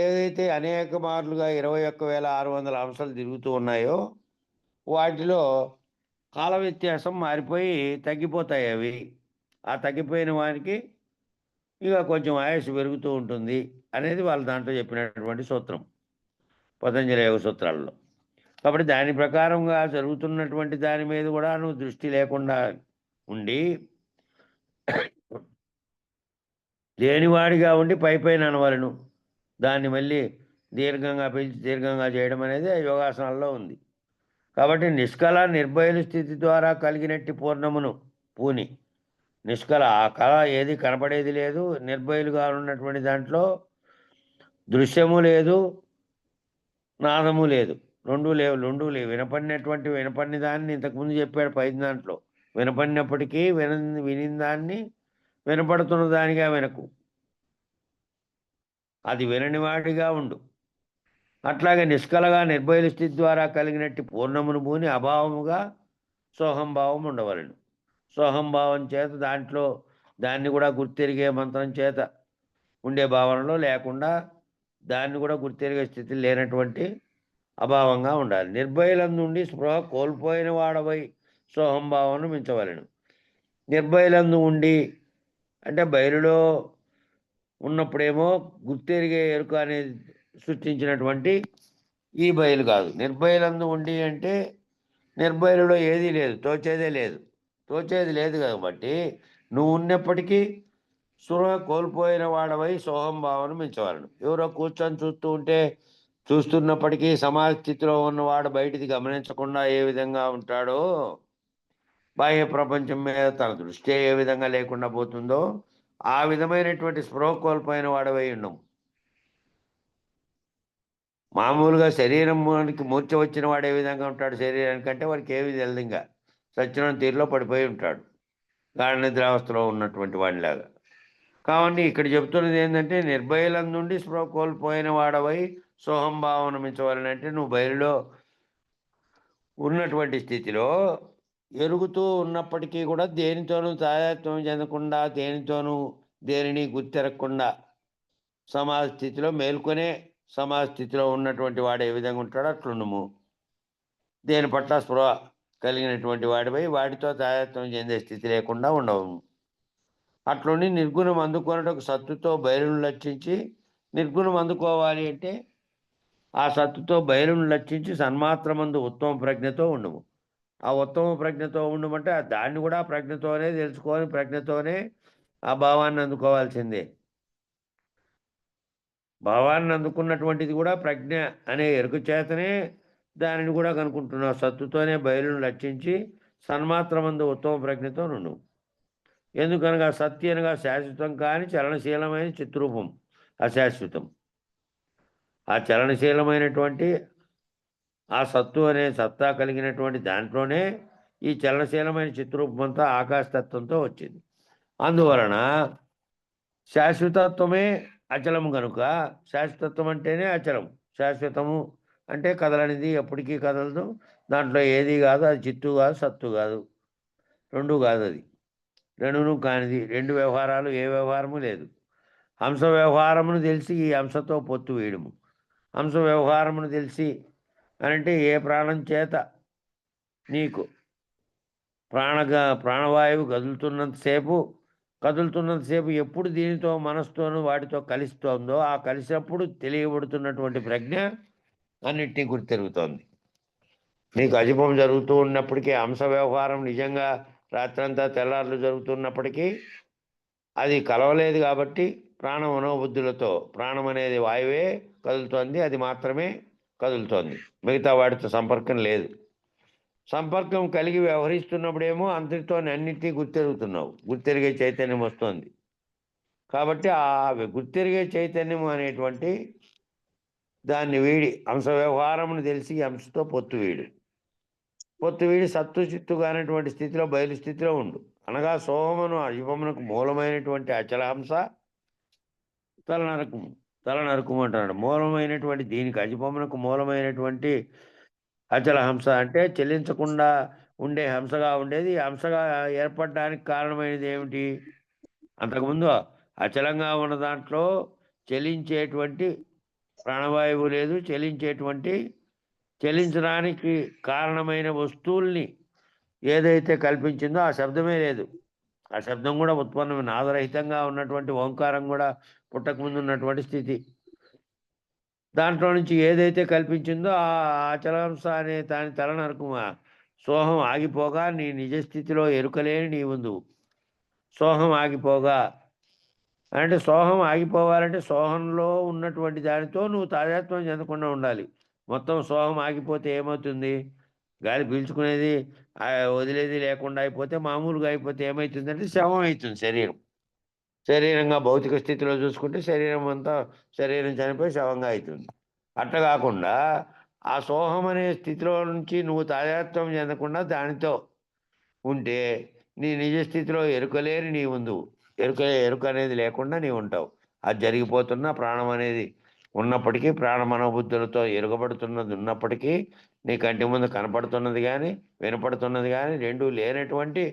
ఏదైతే అనేక మార్లుగా 21,600 అంశాలు తిరుగుతూ ఉన్నాయో వాటిలో కాల వ్యత్యాసం మారిపోయి తగ్గిపోతాయి అవి. ఆ తగ్గిపోయిన వానికి ఇక కొంచెం ఆయుష్ పెరుగుతూ ఉంటుంది అనేది వాళ్ళు దాంట్లో చెప్పినటువంటి సూత్రం పతంజలి యోగ సూత్రాల్లో. కాబట్టి దాని ప్రకారంగా జరుగుతున్నటువంటి దాని మీద కూడా నువ్వు దృష్టి లేకుండా ఉండి దేనివాడిగా ఉండి పైన అనవలను దాన్ని మళ్ళీ దీర్ఘంగా పిలిచి దీర్ఘంగా చేయడం అనేది యోగాసనాల్లో ఉంది. కాబట్టి నిష్కళ నిర్భయలు స్థితి ద్వారా కలిగినట్టి పూర్ణమును పూని నిష్కళ ఆ కళ ఏది కనపడేది లేదు, నిర్భయులుగా ఉన్నటువంటి దాంట్లో దృశ్యము లేదు, నాదము లేదు, రెండూ లేవు. వినపడిన దాన్ని ఇంతకుముందు చెప్పాడు పై దాంట్లో. వినపడినప్పటికీ వినిన దాన్ని వినపడుతున్న దానిగా వినకు, అది విననివాడిగా ఉండు. అట్లాగే నిష్కలగా నిర్భయల స్థితి ద్వారా కలిగినట్టు పూర్ణమును భూని అభావముగా సోహంభావం ఉండవలను. సోహంభావం చేత దాన్ని కూడా గుర్తెరిగే మంత్రం చేత ఉండే భావనలో లేకుండా దాన్ని కూడా గుర్తెరిగే స్థితి లేనటువంటి అభావంగా ఉండాలి. నిర్భయలందుండి స్పృహ కోల్పోయిన వాడవై సోహంభావను మించవలను. నిర్భయలందు ఉండి అంటే బయలులో ఉన్నప్పుడేమో గుర్తెరిగే ఎరుక అనేది సృష్టించినటువంటి ఈ బయలు కాదు. నిర్భయలందు ఉండి అంటే నిర్భయలులో ఏదీ లేదు, తోచేది లేదు కాబట్టి నువ్వు ఉన్నప్పటికీ స్పృహ కోల్పోయిన వాడవై సోహంభావన మించవలను. ఎవరో కూర్చొని చూస్తున్నప్పటికీ సమాజ స్థితిలో ఉన్నవాడు బయటిది గమనించకుండా ఏ విధంగా ఉంటాడో, బాహ్య ప్రపంచం మీద తన దృష్టి ఏ విధంగా లేకుండా పోతుందో ఆ విధమైనటువంటి స్పృహ కోల్పోయిన వాడవై ఉండము. మామూలుగా శరీరానికి మూర్ఛ వచ్చిన వాడు ఏ విధంగా ఉంటాడు? శరీరానికంటే వాడికి ఏమి తెలియదు, ఇంకా సత్యనం తీరులో పడిపోయి ఉంటాడు, గాఢ నిద్రావస్థలో ఉన్నటువంటి వాడిలాగా. కాబట్టి ఇక్కడ చెప్తున్నది ఏంటంటే నిర్భయలందుండి స్పృహ కోల్పోయిన వాడవై సోహంభావన మించవాలంటే నువ్వు బయలులో ఉన్నటువంటి స్థితిలో ఎరుగుతూ ఉన్నప్పటికీ కూడా దేనితోనూ తాదాత్మ్యం చెందకుండా, దేనిని గుర్తెరగకుండా సమాజ స్థితిలో మేల్కొనే సమాజ స్థితిలో ఉన్నటువంటి వాడు ఏ విధంగా ఉంటాడో అట్లుండము. దేని పట్ల స్పృహ కలిగినటువంటి వాడిపై వాటితో తాదాత్మ్యం చెందే స్థితి లేకుండా ఉండవు. అట్లుండి నిర్గుణం అందుకున్నట్టు సత్తుతో బయలును లక్షించి, నిర్గుణం అందుకోవాలి అంటే ఆ సత్తుతో బయలును లక్షించి సన్మాత్రమందు ఉత్తమ ప్రజ్ఞతో ఉండము. ఆ ఉత్తమ ప్రజ్ఞతో ఉండమంటే దాన్ని కూడా ప్రజ్ఞతోనే తెలుసుకొని ప్రజ్ఞతోనే ఆ భావాన్ని అందుకోవాల్సిందే. భావాన్ని అందుకున్నటువంటిది కూడా ప్రజ్ఞ అనే ఎరుక చేతనే దానిని కూడా కనుక్కుంటున్నావు. సత్తుతోనే బయలును లక్షించి సన్మాత్రమందు ఉత్తమ ప్రజ్ఞతో నుండు. ఎందుకనగా సత్య అనగా శాశ్వతం కాని చలనశీలమైన చిత్రూపం అశాశ్వతం. ఆ చలనశీలమైనటువంటి ఆ సత్తు అనే సత్తా కలిగినటువంటి దాంట్లోనే ఈ చలనశీలమైన చిత్రూపమంతా ఆకాశతత్వంతో వచ్చింది. అందువలన శాశ్వతత్వమే అచలము కనుక శాశ్వతత్వం అంటేనే అచలం. శాశ్వతము అంటే కదలనిది, ఎప్పటికీ కదలదు, దాంట్లో ఏది కాదు, అది చిత్తు కాదు, సత్తు కాదు, రెండు కాదు, అది రెండును కానిది. రెండు వ్యవహారాలు, ఏ వ్యవహారము లేదు. హంస వ్యవహారమును తెలిసి ఈ హంసతో పొత్తు వేయడము. హంస వ్యవహారమును తెలిసి అంటే ఏ ప్రాణం చేత నీకు ప్రాణవాయువు కదులుతున్నంతసేపు ఎప్పుడు దీనితో మనసుతోనూ వాటితో కలిస్తోందో ఆ కలిసినప్పుడు తెలియబడుతున్నటువంటి ప్రజ్ఞ అన్నిటినీ గుర్తెరుగుతోంది. నీకు అజిపం జరుగుతూ ఉన్నప్పటికీ హంస వ్యవహారం నిజంగా రాత్రంతా తెల్లార్లు జరుగుతున్నప్పటికీ అది కలవలేదు కాబట్టి ప్రాణ మనోబుద్ధులతో. ప్రాణం అనేది వాయువే కదులుతోంది, అది మాత్రమే కదులుతోంది, మిగతా వాటితో సంపర్కం లేదు. సంపర్కం కలిగి వ్యవహరిస్తున్నప్పుడేమో అంతటితో అన్నిటినీ గుర్తెరుగుతున్నావు, గుర్తెరిగే చైతన్యం వస్తుంది. కాబట్టి ఆ గుర్తెరిగే చైతన్యం అనేటువంటి దాన్ని వీడి అంశ వ్యవహారమును తెలిసి అంశతో పొత్తు వీడి సత్తు చిత్తుగా అనేటువంటి స్థితిలో బయలు స్థితిలో ఉండు. అనగా సోమమును అజిపమునకు మూలమైనటువంటి అచలహంస తల నరకము అంటున్నాడు. మూలమైనటువంటి దీనికి అజిపమునకు మూలమైనటువంటి అచలహంస అంటే చెల్లించకుండా ఉండే హంసగా ఉండేది. హంసగా ఏర్పడడానికి కారణమైనది ఏమిటి? అంతకుముందు అచలంగా ఉన్న దాంట్లో చెలించేటువంటి ప్రాణవాయువు లేదు, చెలించడానికి కారణమైన వస్తువుల్ని ఏదైతే కల్పించిందో ఆ శబ్దమే లేదు. ఆ శబ్దం కూడా ఉత్పన్నమే, నాదరహితంగా ఉన్నటువంటి ఓంకారం కూడా పుట్టకముందు ఉన్నటువంటి స్థితి. దాంట్లో నుంచి ఏదైతే కల్పించిందో ఆ అచలాంశ అనే దాని తల నరకుమా. సోహం ఆగిపోగా నీ నిజస్థితిలో ఎరుకలేని నీ ముందు. సోహం ఆగిపోగా అంటే సోహం ఆగిపోవాలంటే సోహంలో ఉన్నటువంటి దానితో నువ్వు తాదాత్మ్యం చెందకుండా ఉండాలి. మొత్తం సోహం ఆగిపోతే ఏమవుతుంది? గాలి పీల్చుకునేది వదిలేది లేకుండా అయిపోతే, మామూలుగా అయిపోతే ఏమవుతుందంటే శవం అవుతుంది శరీరంగా. భౌతిక స్థితిలో చూసుకుంటే శరీరం చనిపోయి శవంగా అవుతుంది. అట్లా కాకుండా ఆ సోహం అనే స్థితిలో నుంచి నువ్వు తాదాత్మ్యం చెందకుండా దానితో ఉంటే నీ నిజ స్థితిలో ఎరుకలేని నీ ముందు. ఎరుక అనేది లేకుండా నీవు ఉంటావు. అది జరిగిపోతున్న ప్రాణం అనేది ఉన్నప్పటికీ, ప్రాణ మనోబుద్ధులతో ఎరుగబడుతున్నది ఉన్నప్పటికీ, నీ కంటి ముందు కనపడుతున్నది కానీ వినపడుతున్నది కానీ రెండూ లేనటువంటి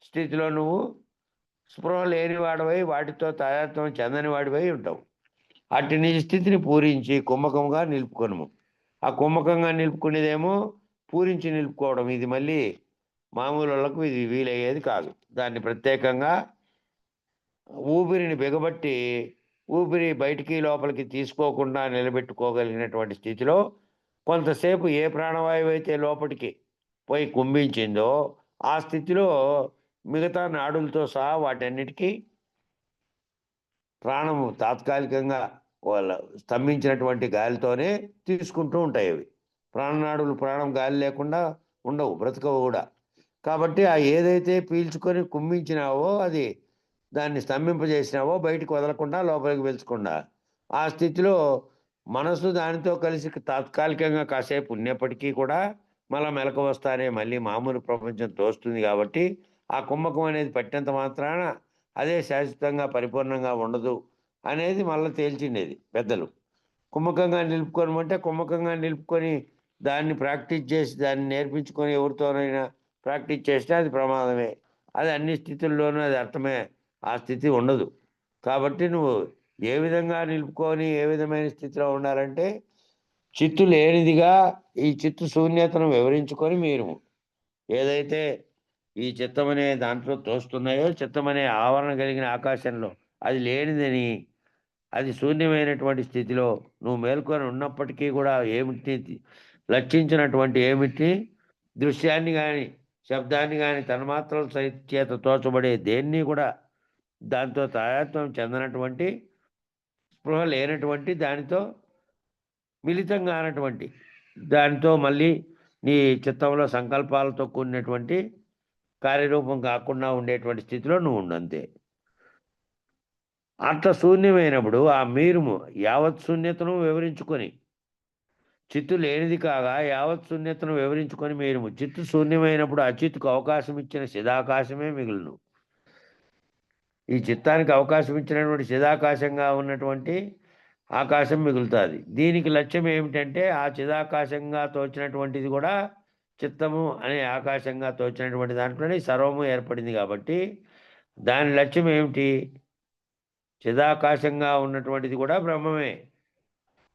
స్థితిలో నువ్వు స్పృహ లేని వాడివై, వాటితో తాదాత్మ్యం చెందని వాడివై ఉంటావు. అట్టి నీ స్థితిని పూరించి కుంభకంగా నిలుపుకొనుము. ఆ కుంభకంగా నిలుపుకునేదేమో పూరించి నిలుపుకోవడం. ఇది మళ్ళీ మామూలు వాళ్ళకు ఇది వీలయ్యేది కాదు. దాన్ని ప్రత్యేకంగా ఊపిరిని బిగబట్టి ఊపిరి బయటికి లోపలికి తీసుకోకుండా నిలబెట్టుకోగలిగినటువంటి స్థితిలో కొంతసేపు ఏ ప్రాణవాయువు అయితే లోపలికి పోయి కుంభించిందో ఆ స్థితిలో మిగతా నాడులతో సహా వాటన్నిటికీ ప్రాణము తాత్కాలికంగా వాళ్ళ స్తంభించినటువంటి గాలితోనే తీసుకుంటూ ఉంటాయి అవి. ప్రాణనాడులు ప్రాణం గాలి లేకుండా ఉండవు, బ్రతకవు కూడా. కాబట్టి ఆ ఏదైతే పీల్చుకొని కుంభించినావో అది దాన్ని స్తంభింపజేసినావో బయటికి వదలకుండా లోపలికి పీల్చకుండా ఆ స్థితిలో మనసు దానితో కలిసి తాత్కాలికంగా కాసేపు ఉన్నప్పటికీ కూడా మళ్ళీ మెలకు వస్తానే మళ్ళీ మామూలు ప్రపంచం తోస్తుంది. కాబట్టి ఆ కుంభకం అనేది పట్టినంత మాత్రాన అదే శాశ్వతంగా పరిపూర్ణంగా ఉండదు అనేది మళ్ళీ తేల్చిండేది పెద్దలు. కుంభకంగా నిలుపుకోనమంటే కుంభకంగా నిలుపుకొని దాన్ని ప్రాక్టీస్ చేసి దాన్ని నేర్పించుకొని ఎవరితోనైనా ప్రాక్టీస్ చేస్తే అది ప్రమాదమే. అది అన్ని స్థితుల్లోనూ అది అర్థమే, ఆ స్థితి ఉండదు. కాబట్టి నువ్వు ఏ విధంగా నిలుపుకొని ఏ విధమైన స్థితిలో ఉండాలంటే చిత్తు లేనిదిగా ఈ చిత్తు శూన్యతను వివరించుకొని మీరు ఏదైతే ఈ చిత్తమనే దాంట్లో తోస్తున్నాయో, చిత్తమనే ఆవరణ కలిగిన ఆకాశంలో అది లేనిదని, అది శూన్యమైనటువంటి స్థితిలో నువ్వు మేల్కొని ఉన్నప్పటికీ కూడా ఏమిటి లక్షించినటువంటి ఏమిటి దృశ్యాన్ని కానీ శబ్దాన్ని కానీ తన్మాత్రల చేత తోచబడే దేన్ని కూడా దాంతో తాదాత్మ్యం చెందనటువంటి, స్పృహ లేనటువంటి, దానితో మిళితం కానటువంటి, దానితో మళ్ళీ నీ చిత్తంలో సంకల్పాలతో కూడినటువంటి కార్యరూపం కాకుండా ఉండేటువంటి స్థితిలో నువ్వు ఉండు అంతే. అట్లా శూన్యమైనప్పుడు ఆ మీరుము యావత్ శూన్యతను వివరించుకొని, చిత్తు లేనిది కాగా యావత్ శూన్యతను వివరించుకొని మీరుము చిత్తు శూన్యమైనప్పుడు అచిత్తుకు అవకాశం ఇచ్చిన చిదాకాశమే మిగులును. ఈ చిత్తానికి అవకాశం ఇచ్చినటువంటి చిదాకాశంగా ఉన్నటువంటి ఆకాశం మిగులుతుంది. దీనికి లక్ష్యం ఏమిటంటే ఆ చిదాకాశంగా తోచినటువంటిది కూడా చిత్తము అనే ఆకాశంగా తోచినటువంటి దాంట్లోనే సర్వము ఏర్పడింది. కాబట్టి దాని లక్ష్యం ఏమిటి? చిదాకాశంగా ఉన్నటువంటిది కూడా బ్రహ్మమే.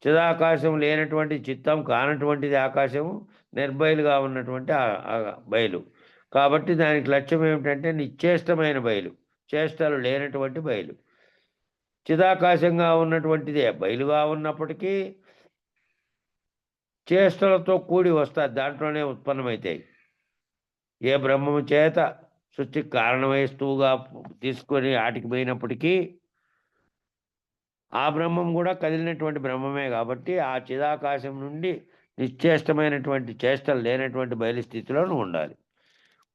చిదాకాశం లేనటువంటి చిత్తం కానటువంటిది ఆకాశము, నిర్బయలుగా ఉన్నటువంటి బయలు. కాబట్టి దానికి లక్ష్యం ఏమిటంటే నిశ్చేష్టమైన బయలు, చేష్టలు లేనటువంటి బయలు. చిదాకాశంగా ఉన్నటువంటిదే బయలుగా ఉన్నప్పటికీ చేష్టలతో కూడి వస్తాయి, దాంట్లోనే ఉత్పన్నమవుతాయి. ఏ బ్రహ్మము చేత సృష్టికి కారణమయస్తువుగా తీసుకొని ఆటికి పోయినప్పటికీ ఆ బ్రహ్మం కూడా కదిలినటువంటి బ్రహ్మమే కాబట్టి ఆ చిదాకాశం నుండి నిశ్చేష్టమైనటువంటి చేష్టలు లేనటువంటి బయలు స్థితిలో నువ్వు ఉండాలి.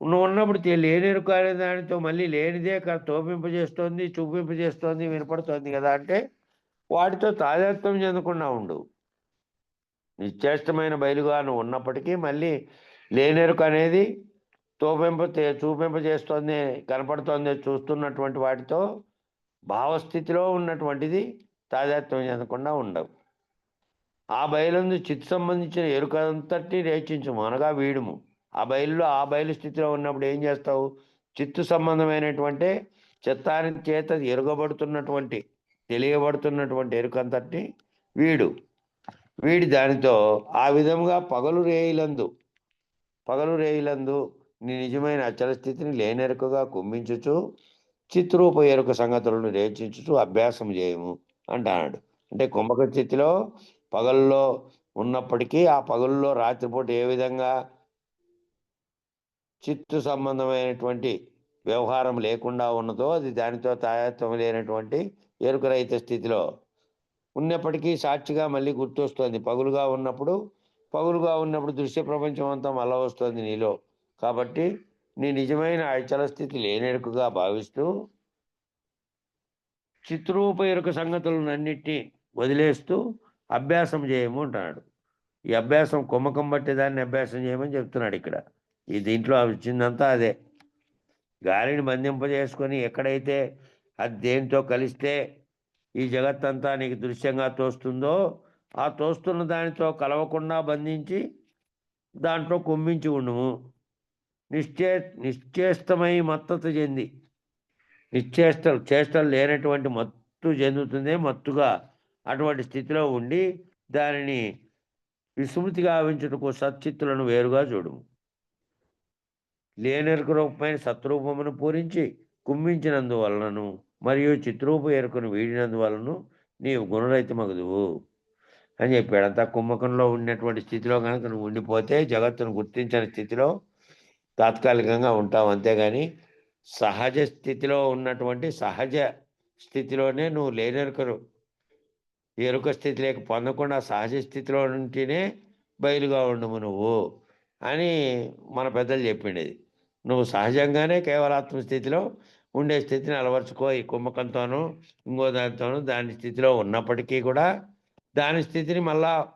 నువ్వు ఉన్నప్పుడు లేనిరుక అనే దానితో మళ్ళీ లేనిదే తోపింపజేస్తోంది, చూపింపజేస్తోంది, వినపడుతోంది కదా అంటే వాటితో తాదాత్మ్యం చెందకుండా ఉండు. నిశ్చేష్టమైన బయలుగా నువ్వు ఉన్నప్పటికీ మళ్ళీ లేనెరుక అనేది చూపింపజేస్తోంది, కనపడుతోంది, చూస్తున్నటువంటి వాటితో భావస్థితిలో ఉన్నటువంటిది తాదాత్మ్యం చెందకుండా ఉండవు. ఆ బయలందు చిత్తు సంబంధించిన ఎరుక అంతటి రేచించము అనగా వీడుము. ఆ బయలు స్థితిలో ఉన్నప్పుడు ఏం చేస్తావు? చిత్తు సంబంధమైనటువంటి చిత్తాని చేత ఎరుగబడుతున్నటువంటి తెలియబడుతున్నటువంటి ఎరుకంతటి వీడి దానితో ఆ విధంగా పగలు రేయిలందు నీ నిజమైన అచల స్థితిని లేనెరుకగా కుమ్మించుచు చిత్రూప ఎరుక సంగతులను రేచించుచు అభ్యాసం చేయము అంటాడు. అంటే కుంభక స్థితిలో పగల్లో ఉన్నప్పటికీ ఆ పగల్లో రాత్రిపూట ఏ విధంగా చిత్తు సంబంధమైనటువంటి వ్యవహారం లేకుండా ఉన్నదో అది దానితో తాయత్వం లేనటువంటి ఎరుకరహిత స్థితిలో ఉన్నప్పటికీ సాక్షిగా మళ్ళీ గుర్తొస్తుంది. పగులుగా ఉన్నప్పుడు దృశ్య ప్రపంచం అంతా మళ్ళా వస్తుంది నీలో. కాబట్టి నీ నిజమైన అచల స్థితి లేనెరుకగా భావిస్తూ చిత్రూప ఎరుక సంగతులన్నిటినీ వదిలేస్తూ అభ్యాసం చేయము అంటున్నాడు. ఈ అభ్యాసం కుమ్మకం బట్టి దాన్ని అభ్యాసం చేయమని చెప్తున్నాడు ఇక్కడ. ఈ దీంట్లో వచ్చిందంతా అదే. గాలిని బంధింపజేసుకొని ఎక్కడైతే అది దేనితో కలిస్తే ఈ జగత్తంతా నీకు దృశ్యంగా తోస్తుందో ఆ తోస్తున్న దానితో కలవకుండా బంధించి దాంట్లో కుమ్మించి ఉండుము. నిశ్చేష్టమై మత్తత చెంది చేష్టలు లేనటువంటి మత్తు చెందుతుందే మత్తుగా అటువంటి స్థితిలో ఉండి దానిని విస్మృతిగా గావించుటకు సచ్చిత్తులను వేరుగా చూడుము. లేనెరుక రూపమైన సత్రూపమును పూరించి కుమ్మించినందువలనను మరియు చిత్రూప ఎరుకను వీడినందువలను నీవు గుణరహితమగుదువు అని చెప్పాడు. అంతా కుంభకంలో ఉన్నటువంటి స్థితిలో కనుక నువ్వు ఉండిపోతే జగత్తును గుర్తించని స్థితిలో తాత్కాలికంగా ఉంటావు. అంతేగాని సహజ స్థితిలో ఉన్నటువంటి సహజ స్థితిలోనే నువ్వు ఎరుక స్థితి లేక పొందకుండా సహజ స్థితిలో ఉంటేనే బయలుగా ఉండము నువ్వు అని మన పెద్దలు చెప్పిండేది. నువ్వు సహజంగానే కేవలాత్మ స్థితిలో ఉండే స్థితిని అలవర్చుకో. ఈ కుంభకంతోనూ ఇంకో దానితోనూ దాని స్థితిలో ఉన్నప్పటికీ కూడా దాని స్థితిని మళ్ళా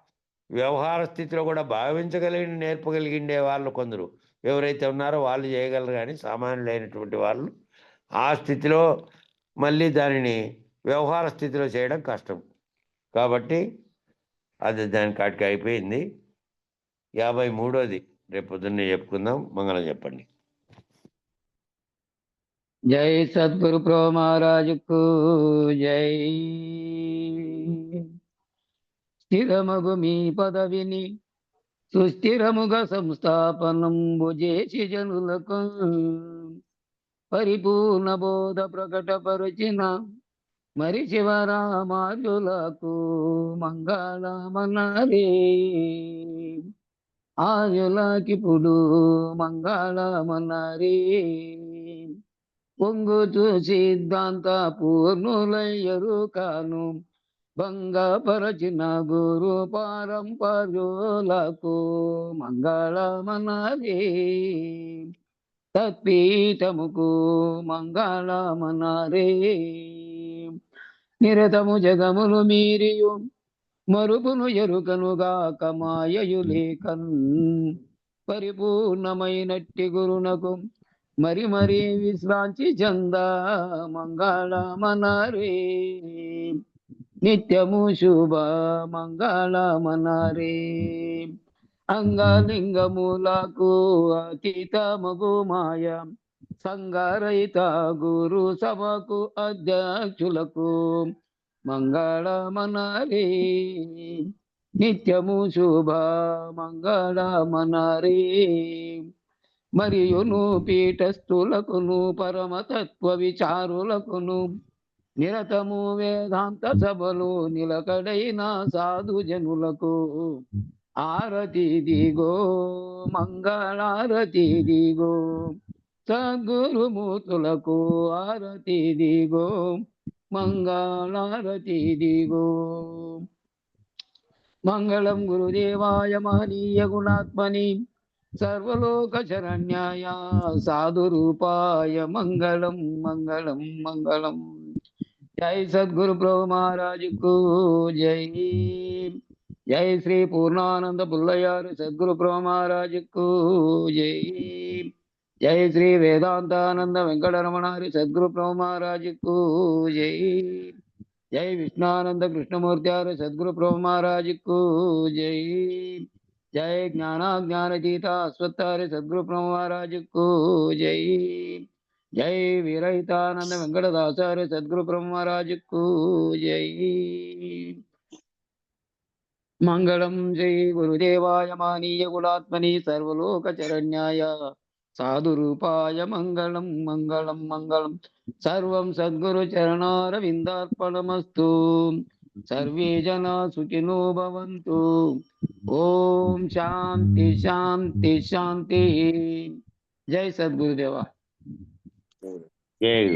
వ్యవహార స్థితిలో కూడా నేర్పగలిగిండే వాళ్ళు కొందరు ఎవరైతే ఉన్నారో వాళ్ళు చేయగలరు. కానీ సామాన్యులైనటువంటి వాళ్ళు ఆ స్థితిలో మళ్ళీ దానిని వ్యవహార స్థితిలో చేయడం కష్టం. కాబట్టి అది దాని కాటికి అయిపోయింది. 53వది రేపు పొద్దున్నే చెప్పుకుందాం. మంగళం చెప్పండి. జై సద్గురు ప్రో మహారాజుకు జై. స్థిరమగు మీ పదవిని సుస్థిరముగా సంస్థాపనంబు చేసి జనులకు పరిపూర్ణ బోధ ప్రకటపరచిన మరి శివరామార్యులకు మంగళమనరే. ఆర్యులకిప్పుడు మంగళమనరే. పొంగుచు సిద్ధాంత పూర్ణులయ్యరు కాను భంగపరచిన గురు పారంపర్యులకు మంగళమనరే. తత్పీఠముకు మంగళమనరే. నిరతము జగములు మీరియు మరుపును ఎరుకనుగాక మాయయు లేకన్ పరిపూర్ణమైనట్టి గురునకు మరి విశ్రాంతి చంద మంగళమనరే. నిత్యము శుభ మంగళమనరే. అంగలింగములకు అతీతమగు మాయ సంగారహిత గురు సభకు అధ్యక్షులకు మంగళమనరే. నిత్యము శుభ మంగళమనరే. మరియును పీఠస్థులకును పరమతత్వ విచారులకును నిరతము వేదాంత సభలు నిలకడైన సాధు జనులకు ఆరతి దిగో మంగళారతి దిగో. సద్గురుమూర్తులకు ఆరతి దిగో మంగళారతి దిగో. మంగళం గురుదేవాయ మహనీయ గుణాత్మని సర్వలోక శరణ్యాయ సాధురూపాయ మంగళం మంగళం మంగళం. జై సద్గురు ప్రభు మహారాజుకు జై. జై శ్రీ పూర్ణానంద పుల్లయారు సద్గురు ప్రభు మహారాజుకు జై. జై శ్రీ వేదాంతానంద వెంకటరమణారి సద్గురు ప్రభు మహారాజుకు జై. జై విష్ణానంద కృష్ణమూర్తి సద్గురు ప్రభు మహారాజుకు జై. జై జ్ఞానాజ్ఞానతీత అశ్వత్థారి సద్గురు ప్రభు మహారాజుకు జై. జై వీరహితానంద వెంకటదాసారి సద్గురు ప్రభు మహారాజుకు జై. మంగళం శ్రీ గురుదేవాయ మానీయ కులాత్మని సర్వలోక చరణ్యాయ సాధురూపాయ మంగళం మంగళం మంగళం. సర్వం సద్గురు చరణారవిందార్పణమస్తు. సర్వే జనా సుఖినో భవంతు. ఓం శాంతి శాంతి శాంతి. జై సద్గురుదేవ. జై